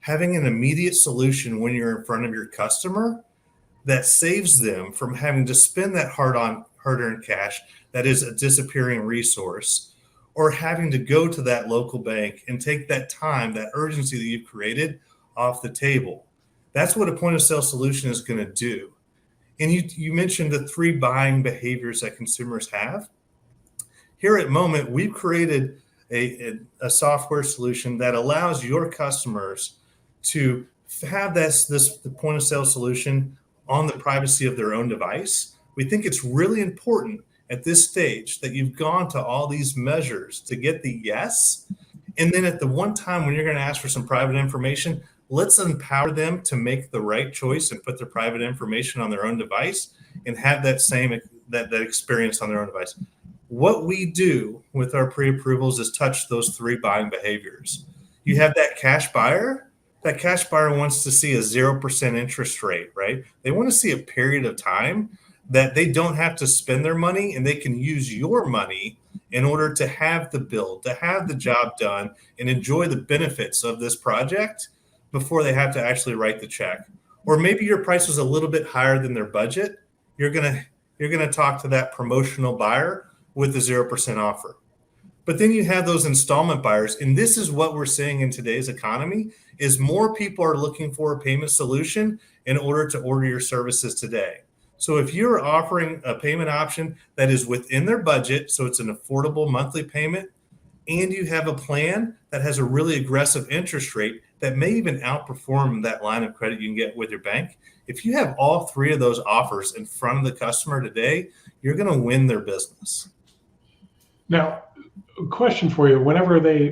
Speaker 5: having an immediate solution when you're in front of your customer that saves them from having to spend that hard-earned cash that is a disappearing resource, or having to go to that local bank and take that time, that urgency that you've created off the table. That's what a point of sale solution is going to do. And you mentioned the 3 buying behaviors that consumers have. Here at Moment, we've created a software solution that allows your customers to have the point of sale solution on the privacy of their own device. We think it's really important at this stage that you've gone to all these measures to get the yes. And then at the one time when you're going to ask for some private information, let's empower them to make the right choice and put their private information on their own device and have that same that experience on their own device. What we do with our pre-approvals is touch those 3 buying behaviors. You have that cash buyer. That cash buyer wants to see a 0% interest rate, right? They want to see a period of time that they don't have to spend their money and they can use your money in order to have the build, to have the job done and enjoy the benefits of this project before they have to actually write the check. Or maybe your price was a little bit higher than their budget. You're going to talk to that promotional buyer with the 0% offer. But then you have those installment buyers. And this is what we're seeing in today's economy is more people are looking for a payment solution in order to order your services today. So if you're offering a payment option that is within their budget, so it's an affordable monthly payment, and you have a plan that has a really aggressive interest rate that may even outperform that line of credit you can get with your bank, if you have all 3 of those offers in front of the customer today, you're going to win their business.
Speaker 1: Now, a question for you: whenever they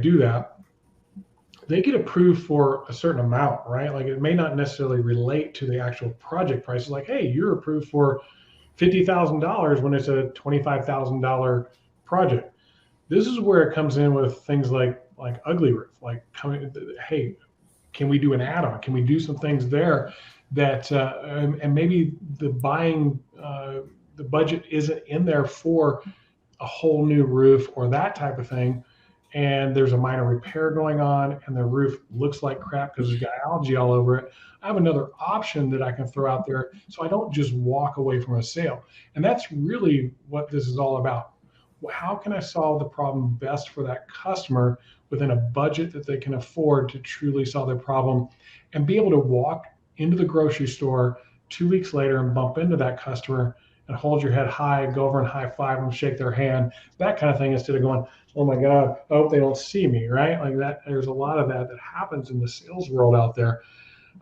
Speaker 1: do that, they get approved for a certain amount, right? Like it may not necessarily relate to the actual project price. Like, hey, you're approved for $50,000 when it's a $25,000 project. This is where it comes in with things like Ugly Roof, like hey, can we do an add-on? Can we do some things there that and maybe the budget isn't in there for a whole new roof or that type of thing, and there's a minor repair going on and the roof looks like crap because there's got algae all over it. I have another option that I can throw out there so I don't just walk away from a sale. And that's really what this is all about. How can I solve the problem best for that customer within a budget that they can afford to truly solve their problem, and be able to walk into the grocery store 2 weeks later and bump into that customer and hold your head high, go over and high five them, shake their hand, that kind of thing, instead of going, oh my God, I hope they don't see me, right? Like that. There's a lot of that happens in the sales world out there.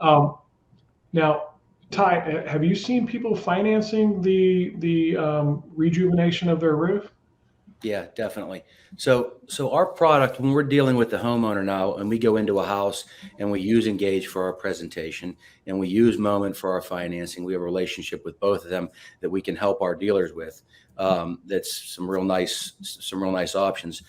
Speaker 1: Now, Ty, have you seen people financing the rejuvenation of their roof?
Speaker 8: Yeah, definitely. So our product, when we're dealing with the homeowner now, and we go into a house and we use Engage for our presentation and we use Moment for our financing, we have a relationship with both of them that we can help our dealers with. That's some real nice options.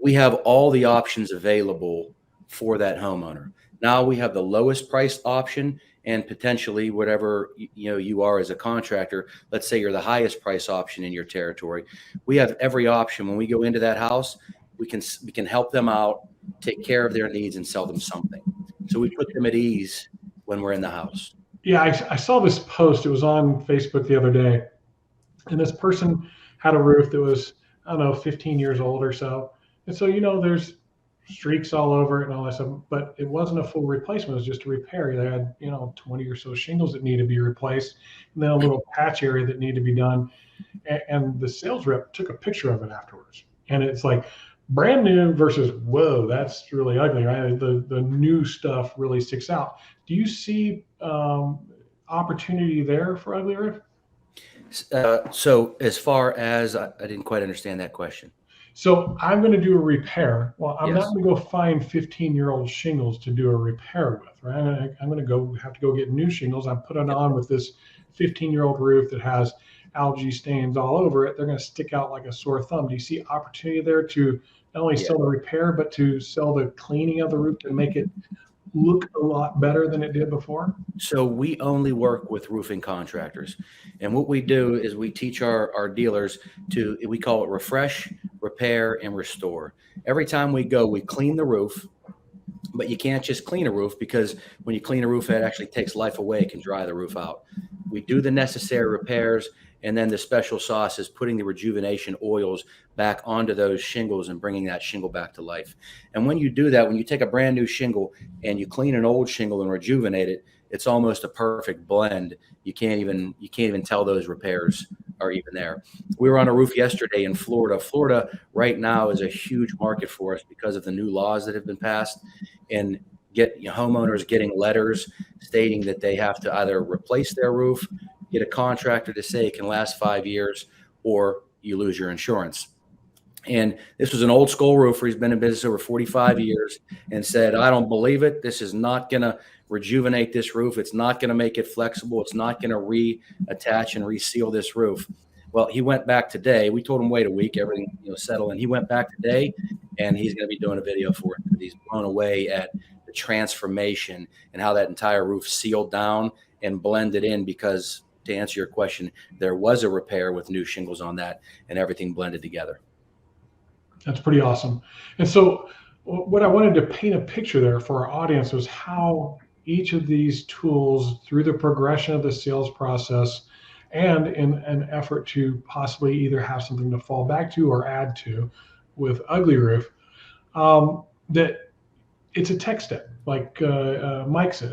Speaker 8: We have all the options available for that homeowner. Now we have the lowest priced option, and potentially whatever you are as a contractor, let's say you're the highest price option in your territory. We have every option. When we go into that house, we can help them out, take care of their needs, and sell them something. So we put them at ease when we're in the house.
Speaker 1: Yeah, I saw this post. It was on Facebook the other day, and this person had a roof that was, I don't know, 15 years old or so. And so, there's streaks all over it and all that stuff, but it wasn't a full replacement. It was just a repair. They had, 20 or so shingles that need to be replaced, and then a little patch area that needed to be done. And the sales rep took a picture of it afterwards. And it's like, brand new versus, whoa, that's really ugly, right? The new stuff really sticks out. Do you see opportunity there for ugly roof?
Speaker 8: So as far as I didn't quite understand that question.
Speaker 1: So I'm going to do a repair. Well, I'm not
Speaker 8: Yes.
Speaker 1: going to go find 15-year-old shingles to do a repair with, right? I'm going to have to go get new shingles. I put it on with this 15-year-old roof that has algae stains all over it. They're going to stick out like a sore thumb. Do you see opportunity there to not only sell the repair, but to sell the cleaning of the roof and make it look a lot better than it did before?
Speaker 8: So we only work with roofing contractors. And what we do is we teach our dealers we call it refresh, repair, and restore. Every time we go, we clean the roof, but you can't just clean a roof, because when you clean a roof, it actually takes life away. It can dry the roof out. We do the necessary repairs, and then the special sauce is putting the rejuvenation oils back onto those shingles and bringing that shingle back to life. And when you do that, when you take a brand new shingle and you clean an old shingle and rejuvenate it, it's almost a perfect blend. You can't even tell those repairs are even there. We were on a roof yesterday in Florida. Florida right now is a huge market for us because of the new laws that have been passed, and homeowners getting letters stating that they have to either replace their roof, get a contractor to say it can last 5 years, or you lose your insurance. And this was an old school roofer. He's been in business over 45 years and said, I don't believe it. This is not going to rejuvenate this roof. It's not going to make it flexible. It's not going to reattach and reseal this roof. Well, he went back today. We told him wait a week, everything settle. And he went back today, and he's going to be doing a video for it. He's blown away at the transformation and how that entire roof sealed down and blended in, because to answer your question, there was a repair with new shingles on that, and everything blended together.
Speaker 1: That's pretty awesome. And so what I wanted to paint a picture there for our audience was how each of these tools, through the progression of the sales process and in an effort to possibly either have something to fall back to or add to with Ugly Roof, that it's a tech step. Like Mike said,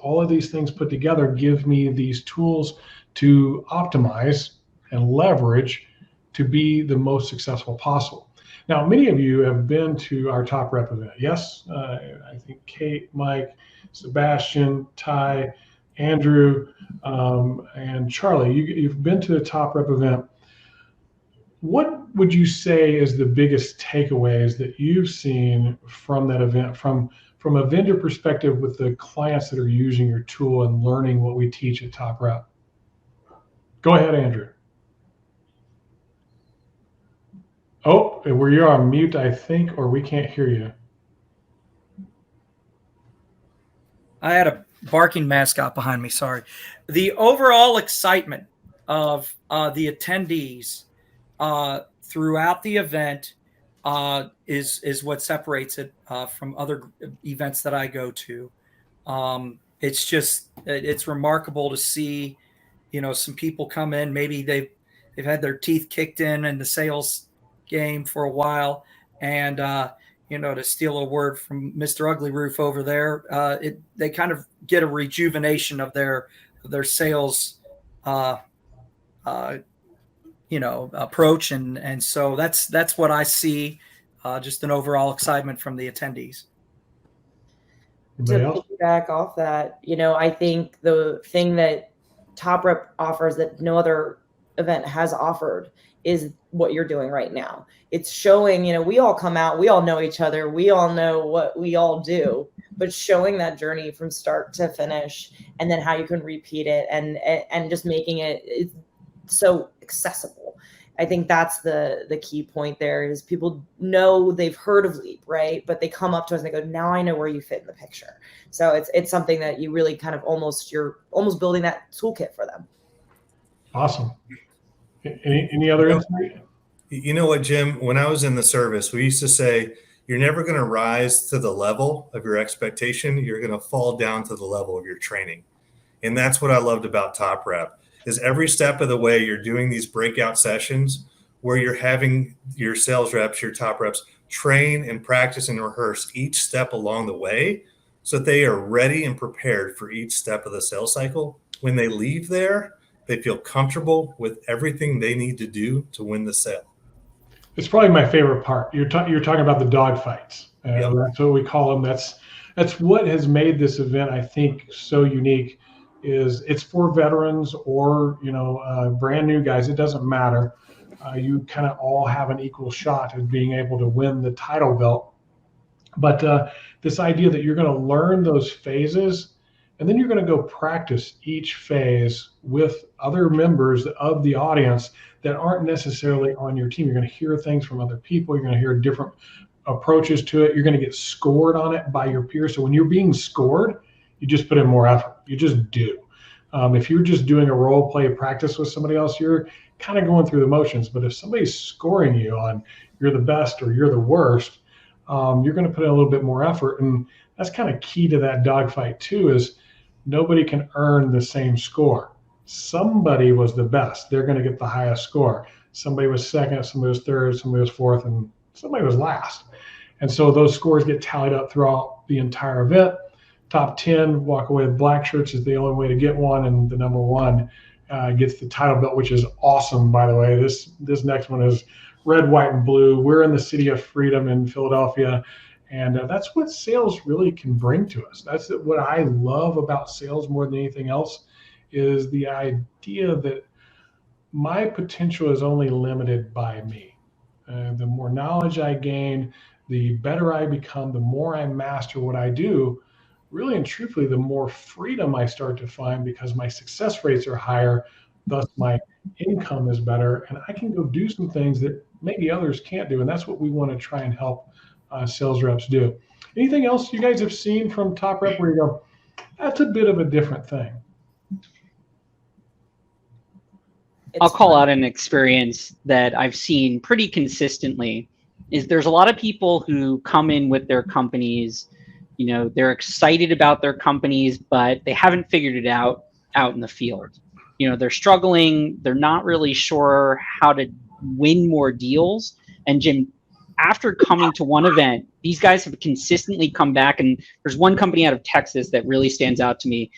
Speaker 1: all of these things put together give me these tools to optimize and leverage to be the most successful possible. Now, many of you have been to our Top Rep event. Yes, I think Kate, Mike, Sebastian, Ty, Andrew, and Charlie, you've been to the Top Rep event. What would you say is the biggest takeaways that you've seen from that event, from a vendor perspective with the clients that are using your tool and learning what we teach at Top Rep? Go ahead, Andrew. Oh, were you on mute, I think, or we can't hear you.
Speaker 6: I had a barking mascot behind me. Sorry. The overall excitement of the attendees throughout the event is what separates it from other events that I go to. It's remarkable to see, some people come in. Maybe they've had their teeth kicked in the sales game for a while, and to steal a word from Mr. Ugly Roof over there, they kind of get a rejuvenation of their sales approach, and so that's what I see, just an overall excitement from the attendees.
Speaker 1: Anybody else?
Speaker 4: To piggyback off that, I think the thing that Top Rep offers that no other event has offered is what you're doing right now. It's showing, we all come out, we all know each other, we all know what we all do, but showing that journey from start to finish, and then how you can repeat it, and just making it so accessible. I think that's the key point there, is people know they've heard of Leap, right? But they come up to us and they go, now I know where you fit in the picture. So it's something that you really kind of you're almost building that toolkit for them.
Speaker 1: Awesome. Any other insight?
Speaker 5: You know what, Jim? When I was in the service, we used to say, you're never going to rise to the level of your expectation. You're going to fall down to the level of your training. And that's what I loved about Top Rep, is every step of the way you're doing these breakout sessions where you're having your sales reps, your top reps, train and practice and rehearse each step along the way so that they are ready and prepared for each step of the sales cycle. When they leave there, they feel comfortable with everything they need to do to win the sale.
Speaker 1: It's probably my favorite part. You're talking about the dog fights.
Speaker 5: Yep.
Speaker 1: That's what we call them. That's what has made this event, I think, so unique. Is it's for veterans or brand new guys. It doesn't matter. You kind of all have an equal shot at being able to win the title belt. But this idea that you're going to learn those phases, and then you're going to go practice each phase with other members of the audience that aren't necessarily on your team. You're going to hear things from other people. You're going to hear different approaches to it. You're going to get scored on it by your peers. So when you're being scored, you just put in more effort. You just do. If you're just doing a role play practice with somebody else, you're kind of going through the motions. But if somebody's scoring you on you're the best or you're the worst, you're going to put in a little bit more effort. And that's kind of key to that dogfight too, is nobody can earn the same score. Somebody was the best. They're going to get the highest score. Somebody was second, somebody was third, somebody was fourth, and somebody was last. And so those scores get tallied up throughout the entire event. Top 10 walk away with black shirts is the only way to get one, and the number one gets the title belt, which is awesome, by the way. This next one is red, white, and blue. We're in the city of freedom in Philadelphia, and that's what sales really can bring to us. That's what I love about sales more than anything else, is the idea that my potential is only limited by me. The more knowledge I gain, the better I become, the more I master what I do, really and truthfully, the more freedom I start to find, because my success rates are higher, thus my income is better, and I can go do some things that maybe others can't do. And that's what we want to try and help sales reps do. Anything else you guys have seen from Top Rep where you go, that's a bit of a different thing?
Speaker 2: I'll call out an experience that I've seen pretty consistently. Is there's a lot of people who come in with their companies, they're excited about their companies, but they haven't figured it out in the field. They're struggling. They're not really sure how to win more deals. And Jim, after coming to one event, these guys have consistently come back. And there's one company out of Texas that really stands out to me.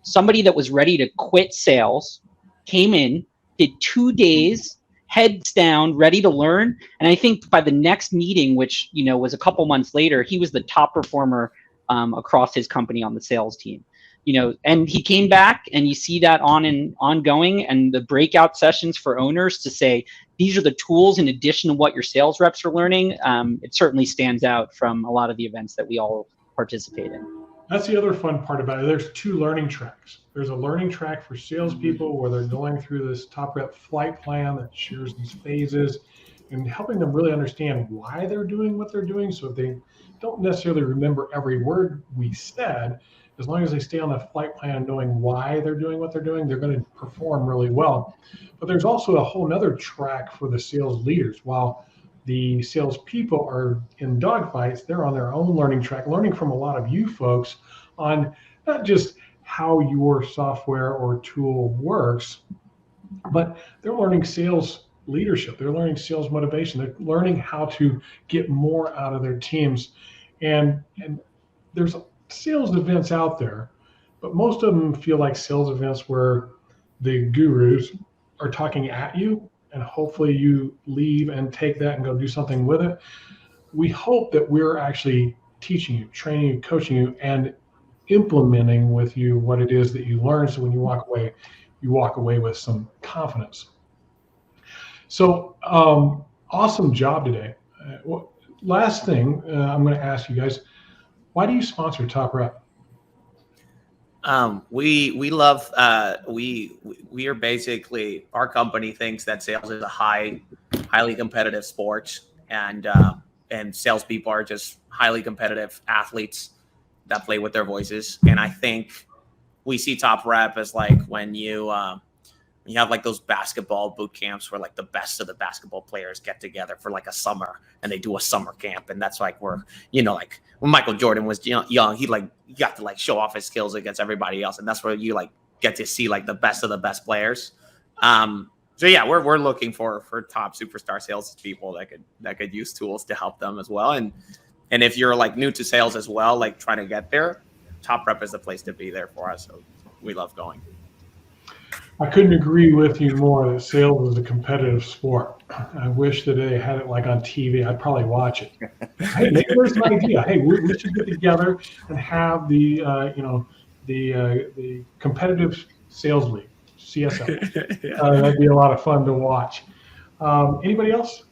Speaker 2: Somebody that was ready to quit sales came in, did 2 days, heads down, ready to learn. And I think by the next meeting, which, was a couple months later, he was the top performer across his company on the sales team. And he came back, and you see that ongoing, and the breakout sessions for owners to say, these are the tools in addition to what your sales reps are learning. It certainly stands out from a lot of the events that we all participate in.
Speaker 1: That's the other fun part about it. There's 2 learning tracks. There's a learning track for salespeople where they're going through this Top Rep flight plan that shares these phases and helping them really understand why they're doing what they're doing. So if they don't necessarily remember every word we said, as long as they stay on that flight plan knowing why they're doing what they're doing, they're going to perform really well. But there's also a whole nother track for the sales leaders. While the salespeople are in dogfights, they're on their own learning track, learning from a lot of you folks on not just how your software or tool works, but they're learning sales leadership. They're learning sales motivation. They're learning how to get more out of their teams. And there's sales events out there, but most of them feel like sales events where the gurus are talking at you, and hopefully you leave and take that and go do something with it. We hope that we're actually teaching you, training you, coaching you, and implementing with you what it is that you learn. So when you walk away with some confidence. So awesome job today. Last thing I'm going to ask you guys, why do you sponsor Top Rep?
Speaker 9: We love we are basically, our company thinks that sales is a highly competitive sport, and salespeople are just highly competitive athletes that play with their voices. And I think we see Top Rep as like when you have like those basketball boot camps where like the best of the basketball players get together for like a summer, and they do a summer camp. And that's like where, like when Michael Jordan was young, he got to like show off his skills against everybody else. And that's where you like get to see like the best of the best players. So yeah, we're looking for top superstar sales people that could use tools to help them as well. And if you're like new to sales as well, like trying to get there, Top Rep is the place to be there for us. So we love going.
Speaker 1: I couldn't agree with you more that sales is a competitive sport. I wish that they had it like on TV. I'd probably watch it. Hey, maybe there's an idea. Hey, we should get together and have the competitive sales league, CSL. That'd be a lot of fun to watch. Anybody else?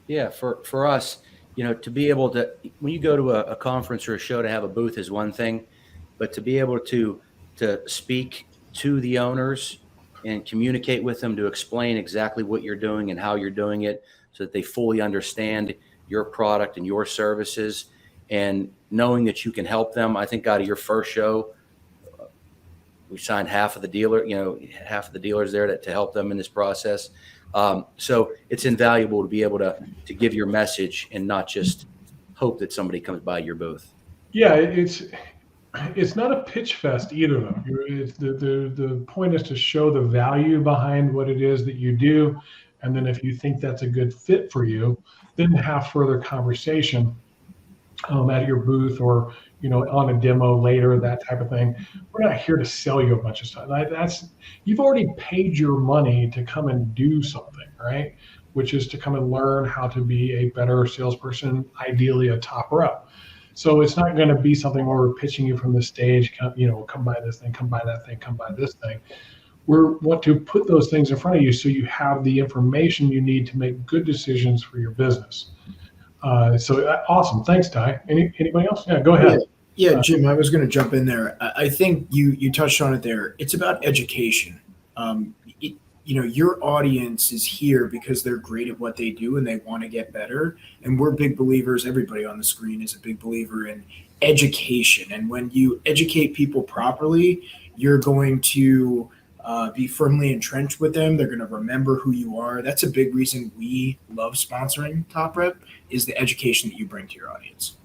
Speaker 8: Yeah, for us, to be able to, when you go to a conference or a show, to have a booth is one thing, but to be able to speak to the owners and communicate with them, to explain exactly what you're doing and how you're doing it so that they fully understand your product and your services, and knowing that you can help them. I think out of your first show, we signed half of the dealers there to help them in this process. So it's invaluable to be able to give your message and not just hope that somebody comes by your booth.
Speaker 1: Yeah, it's not a pitch fest either, though. The point is to show the value behind what it is that you do, and then if you think that's a good fit for you, then have further conversation at your booth or on a demo later, that type of thing. We're not here to sell you a bunch of stuff. You've already paid your money to come and do something, right? Which is to come and learn how to be a better salesperson, ideally a top rep. So it's not going to be something where we're pitching you from the stage, come buy this thing, come buy that thing, come buy this thing. We want to put those things in front of you so you have the information you need to make good decisions for your business. So awesome. Thanks, Ty. Anybody else? Yeah, go ahead.
Speaker 3: Yeah, Jim, I was going to jump in there. I think you touched on it there. It's about education. Your audience is here because they're great at what they do and they want to get better. And we're big believers. Everybody on the screen is a big believer in education. And when you educate people properly, you're going to be firmly entrenched with them. They're going to remember who you are. That's a big reason we love sponsoring Top Rep, is the education that you bring to your audience.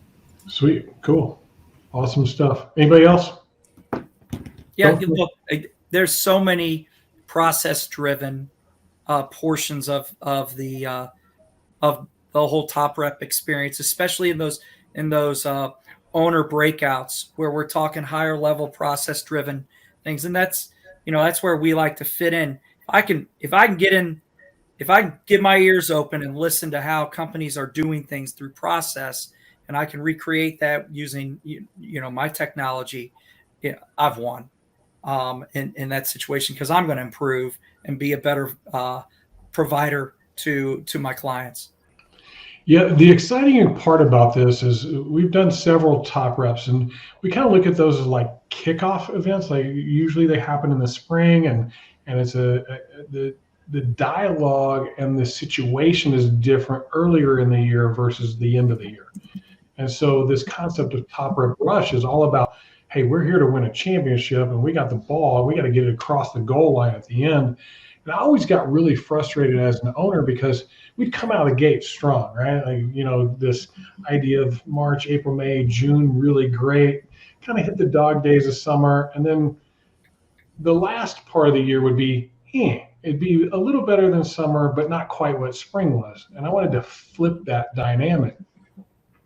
Speaker 1: Sweet. Cool. Awesome stuff. Anybody else?
Speaker 6: Yeah, look, there's so many process-driven portions of the whole Top Rep experience, especially in those owner breakouts where we're talking higher level process-driven things, and that's where we like to fit in. If I can get my ears open and listen to how companies are doing things through process, and I can recreate that using my technology, I've won in that situation, because I'm going to improve and be a better provider to my clients.
Speaker 1: Yeah, the exciting part about this is we've done several Top Reps, and we kind of look at those as like kickoff events. Like usually they happen in the spring, and it's the dialogue and the situation is different earlier in the year versus the end of the year. And so this concept of Top Rep Rush is all about, hey, we're here to win a championship, and we got the ball, and we got to get it across the goal line at the end. And I always got really frustrated as an owner because we'd come out of the gate strong, right? Like, this idea of March, April, May, June, really great, kind of hit the dog days of summer. And then the last part of the year would be, it'd be a little better than summer, but not quite what spring was. And I wanted to flip that dynamic.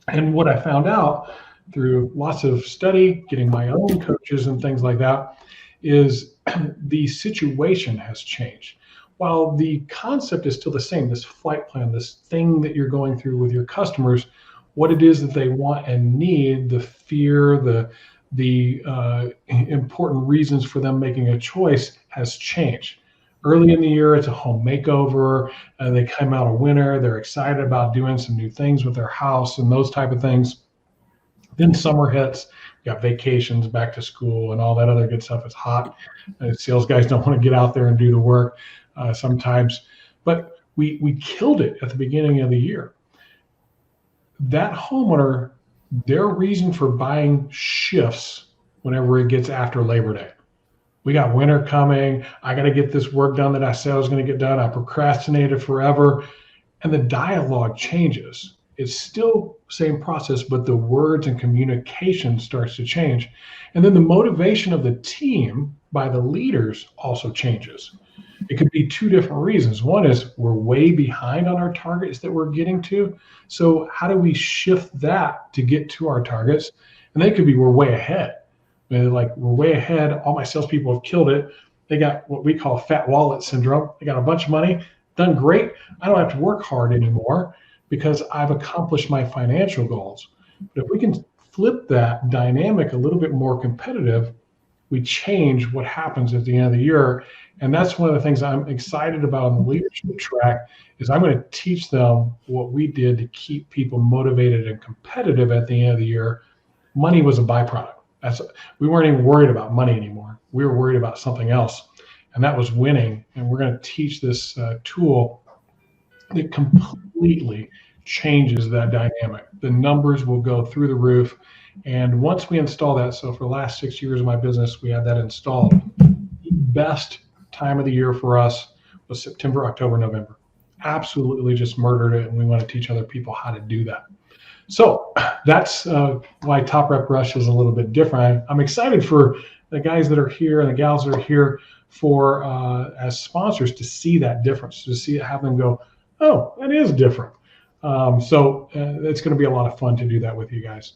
Speaker 1: And what I found out through lots of study, getting my own coaches and things like that, is the situation has changed. While the concept is still the same, this flight plan, this thing that you're going through with your customers, what it is that they want and need, the fear, the important reasons for them making a choice has changed. Early in the year, it's a home makeover. They come out a winner. They're excited about doing some new things with their house and those type of things. Then summer hits. You got vacations, back to school, and all that other good stuff. It's hot. Sales guys don't want to get out there and do the work sometimes. But we killed it at the beginning of the year. That homeowner, their reason for buying shifts whenever it gets after Labor Day. We got winter coming. I got to get this work done that I said I was going to get done. I procrastinated forever. And the dialogue changes. It's still same process, but the words and communication starts to change. And then the motivation of the team by the leaders also changes. It could be two different reasons. One is we're way behind on our targets that we're getting to. So how do we shift that to get to our targets? And they could be we're way ahead. Like we're way ahead. All my salespeople have killed it. They got what we call fat wallet syndrome. They got a bunch of money, done great. I don't have to work hard anymore because I've accomplished my financial goals. But if we can flip that dynamic a little bit more competitive, we change what happens at the end of the year. And that's one of the things I'm excited about on the leadership track is I'm going to teach them what we did to keep people motivated and competitive at the end of the year. Money was a byproduct. We weren't even worried about money anymore. We were worried about something else, and that was winning. And we're going to teach this tool that completely changes that dynamic. The numbers will go through the roof. And once we install that, so for the last 6 years of my business, we had that installed. The best time of the year for us was September, October, November. Absolutely just murdered it. And we want to teach other people how to do that. So that's why Top Rep Rush is a little bit different. I'm excited for the guys that are here and the gals that are here for as sponsors to see that difference, to see it, have them go, oh, that is different. So it's going to be a lot of fun to do that with you guys.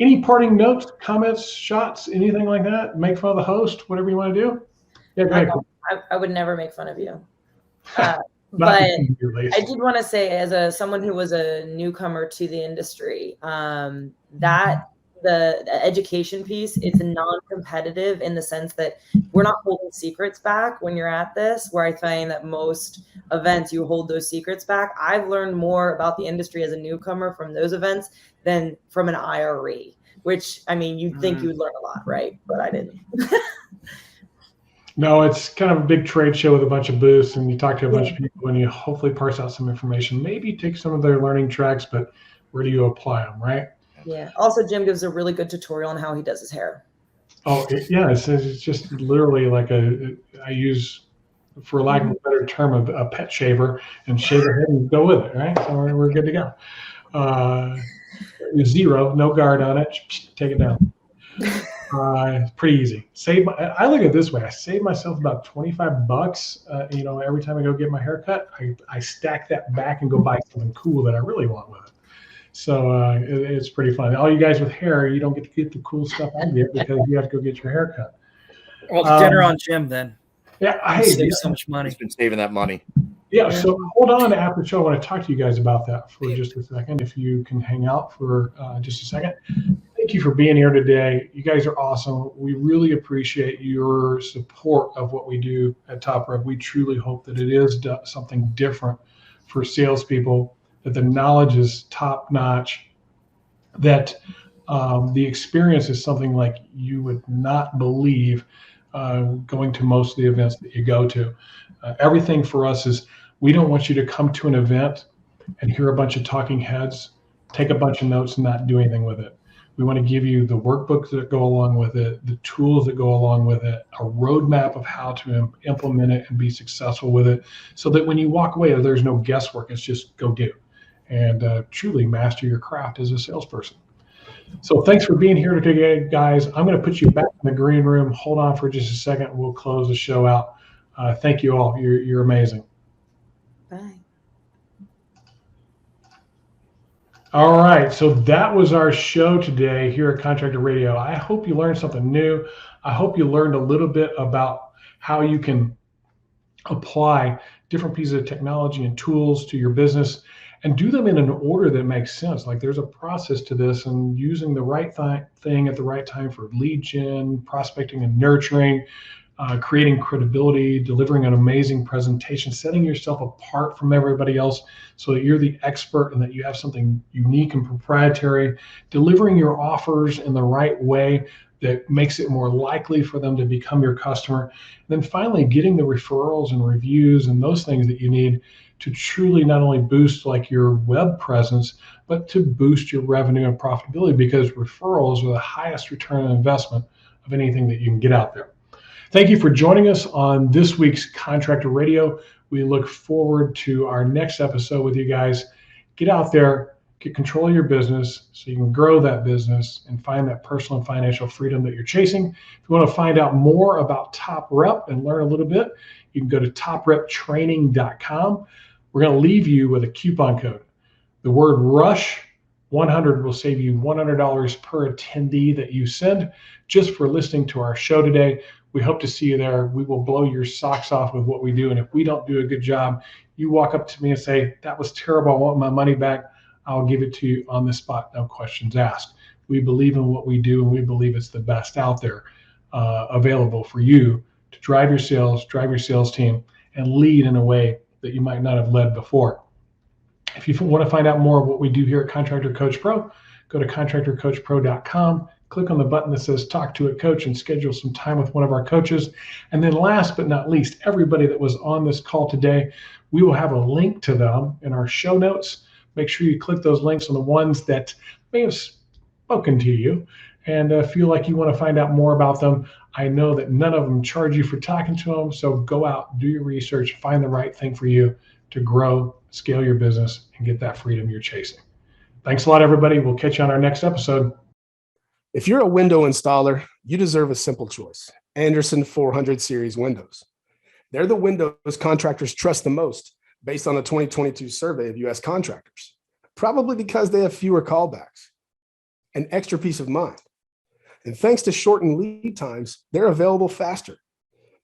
Speaker 1: Any parting notes, comments, shots, anything like that? Make fun of the host, whatever you want to do? Yeah, go ahead.
Speaker 4: I would never make fun of you. But I did want to say, as someone who was a newcomer to the industry, that the education piece, it's non-competitive in the sense that we're not holding secrets back when you're at this, where I find that most events you hold those secrets back. I've learned more about the industry as a newcomer from those events than from an IRE, which, I mean, you'd think you'd learn a lot, right? But I didn't.
Speaker 1: No, it's kind of a big trade show with a bunch of booths, and you talk to a bunch of people and you hopefully parse out some information, maybe take some of their learning tracks, but where do you apply them, right?
Speaker 4: Yeah. Also, Jim gives a really good tutorial on how he does his hair.
Speaker 1: Oh, yeah. It's just literally like I use, for lack of a better term, a pet shaver and shave it and go with it, right? So we're good to go. Zero, no guard on it. Take it down. Pretty easy. I look at it this way. I save myself about $25. Every time I go get my hair cut, I stack that back and go buy something cool that I really want with it. So it's pretty fun. All you guys with hair, you don't get to get the cool stuff I get because you have to go get your hair cut.
Speaker 6: Well, dinner on Jim then.
Speaker 1: Yeah, I save
Speaker 6: so much money.
Speaker 7: He's been saving that money.
Speaker 1: Yeah, so hold on after the show. I want to talk to you guys about that for just a second. If you can hang out for just a second. Thank you for being here today. You guys are awesome. We really appreciate your support of what we do at Top Rep. We truly hope that it is something different for salespeople, that the knowledge is top notch, that the experience is something like you would not believe going to most of the events that you go to. Everything for us is, we don't want you to come to an event and hear a bunch of talking heads, take a bunch of notes and not do anything with it. We want to give you the workbooks that go along with it, the tools that go along with it, a roadmap of how to implement it and be successful with it, so that when you walk away, there's no guesswork. It's just go do and truly master your craft as a salesperson. So thanks for being here today, guys. I'm going to put you back in the green room. Hold on for just a second. We'll close the show out. Thank you all. You're amazing.
Speaker 4: Bye.
Speaker 1: All right, so that was our show today here at Contractor Radio. I hope you learned something new. I hope you learned a little bit about how you can apply different pieces of technology and tools to your business and do them in an order that makes sense. Like, there's a process to this, and using the right thing at the right time for lead gen, prospecting and nurturing, creating credibility, delivering an amazing presentation, setting yourself apart from everybody else so that you're the expert and that you have something unique and proprietary, delivering your offers in the right way that makes it more likely for them to become your customer. And then finally, getting the referrals and reviews and those things that you need to truly not only boost like your web presence, but to boost your revenue and profitability, because referrals are the highest return on investment of anything that you can get out there. Thank you for joining us on this week's Contractor Radio. We look forward to our next episode with you guys. Get out there, get control of your business so you can grow that business and find that personal and financial freedom that you're chasing. If you want to find out more about Top Rep and learn a little bit, you can go to topreptraining.com. We're going to leave you with a coupon code. The word RUSH 100 will save you $100 per attendee that you send just for listening to our show today. We hope to see you there. We will blow your socks off with what we do. And if we don't do a good job, you walk up to me and say, that was terrible, I want my money back, I'll give it to you on the spot, no questions asked. We believe in what we do, and we believe it's the best out there available for you to drive your sales team, and lead in a way that you might not have led before. If you want to find out more of what we do here at Contractor Coach Pro, go to contractorcoachpro.com, click on the button that says Talk to a Coach, and schedule some time with one of our coaches. And then last but not least, everybody that was on this call today, we will have a link to them in our show notes. Make sure you click those links on the ones that may have spoken to you and feel like you want to find out more about them. I know that none of them charge you for talking to them, so go out, do your research, find the right thing for you to grow, scale your business, and get that freedom you're chasing. Thanks a lot, everybody. We'll catch you on our next episode.
Speaker 10: If you're a window installer, you deserve a simple choice: Andersen 400 series windows. They're the windows contractors trust the most based on a 2022 survey of U.S. contractors, probably because they have fewer callbacks. An extra peace of mind. And thanks to shortened lead times, they're available faster.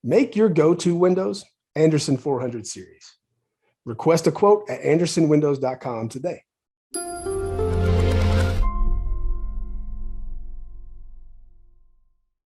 Speaker 10: Make your go-to windows Andersen 400 series. Request a quote at andersenwindows.com today.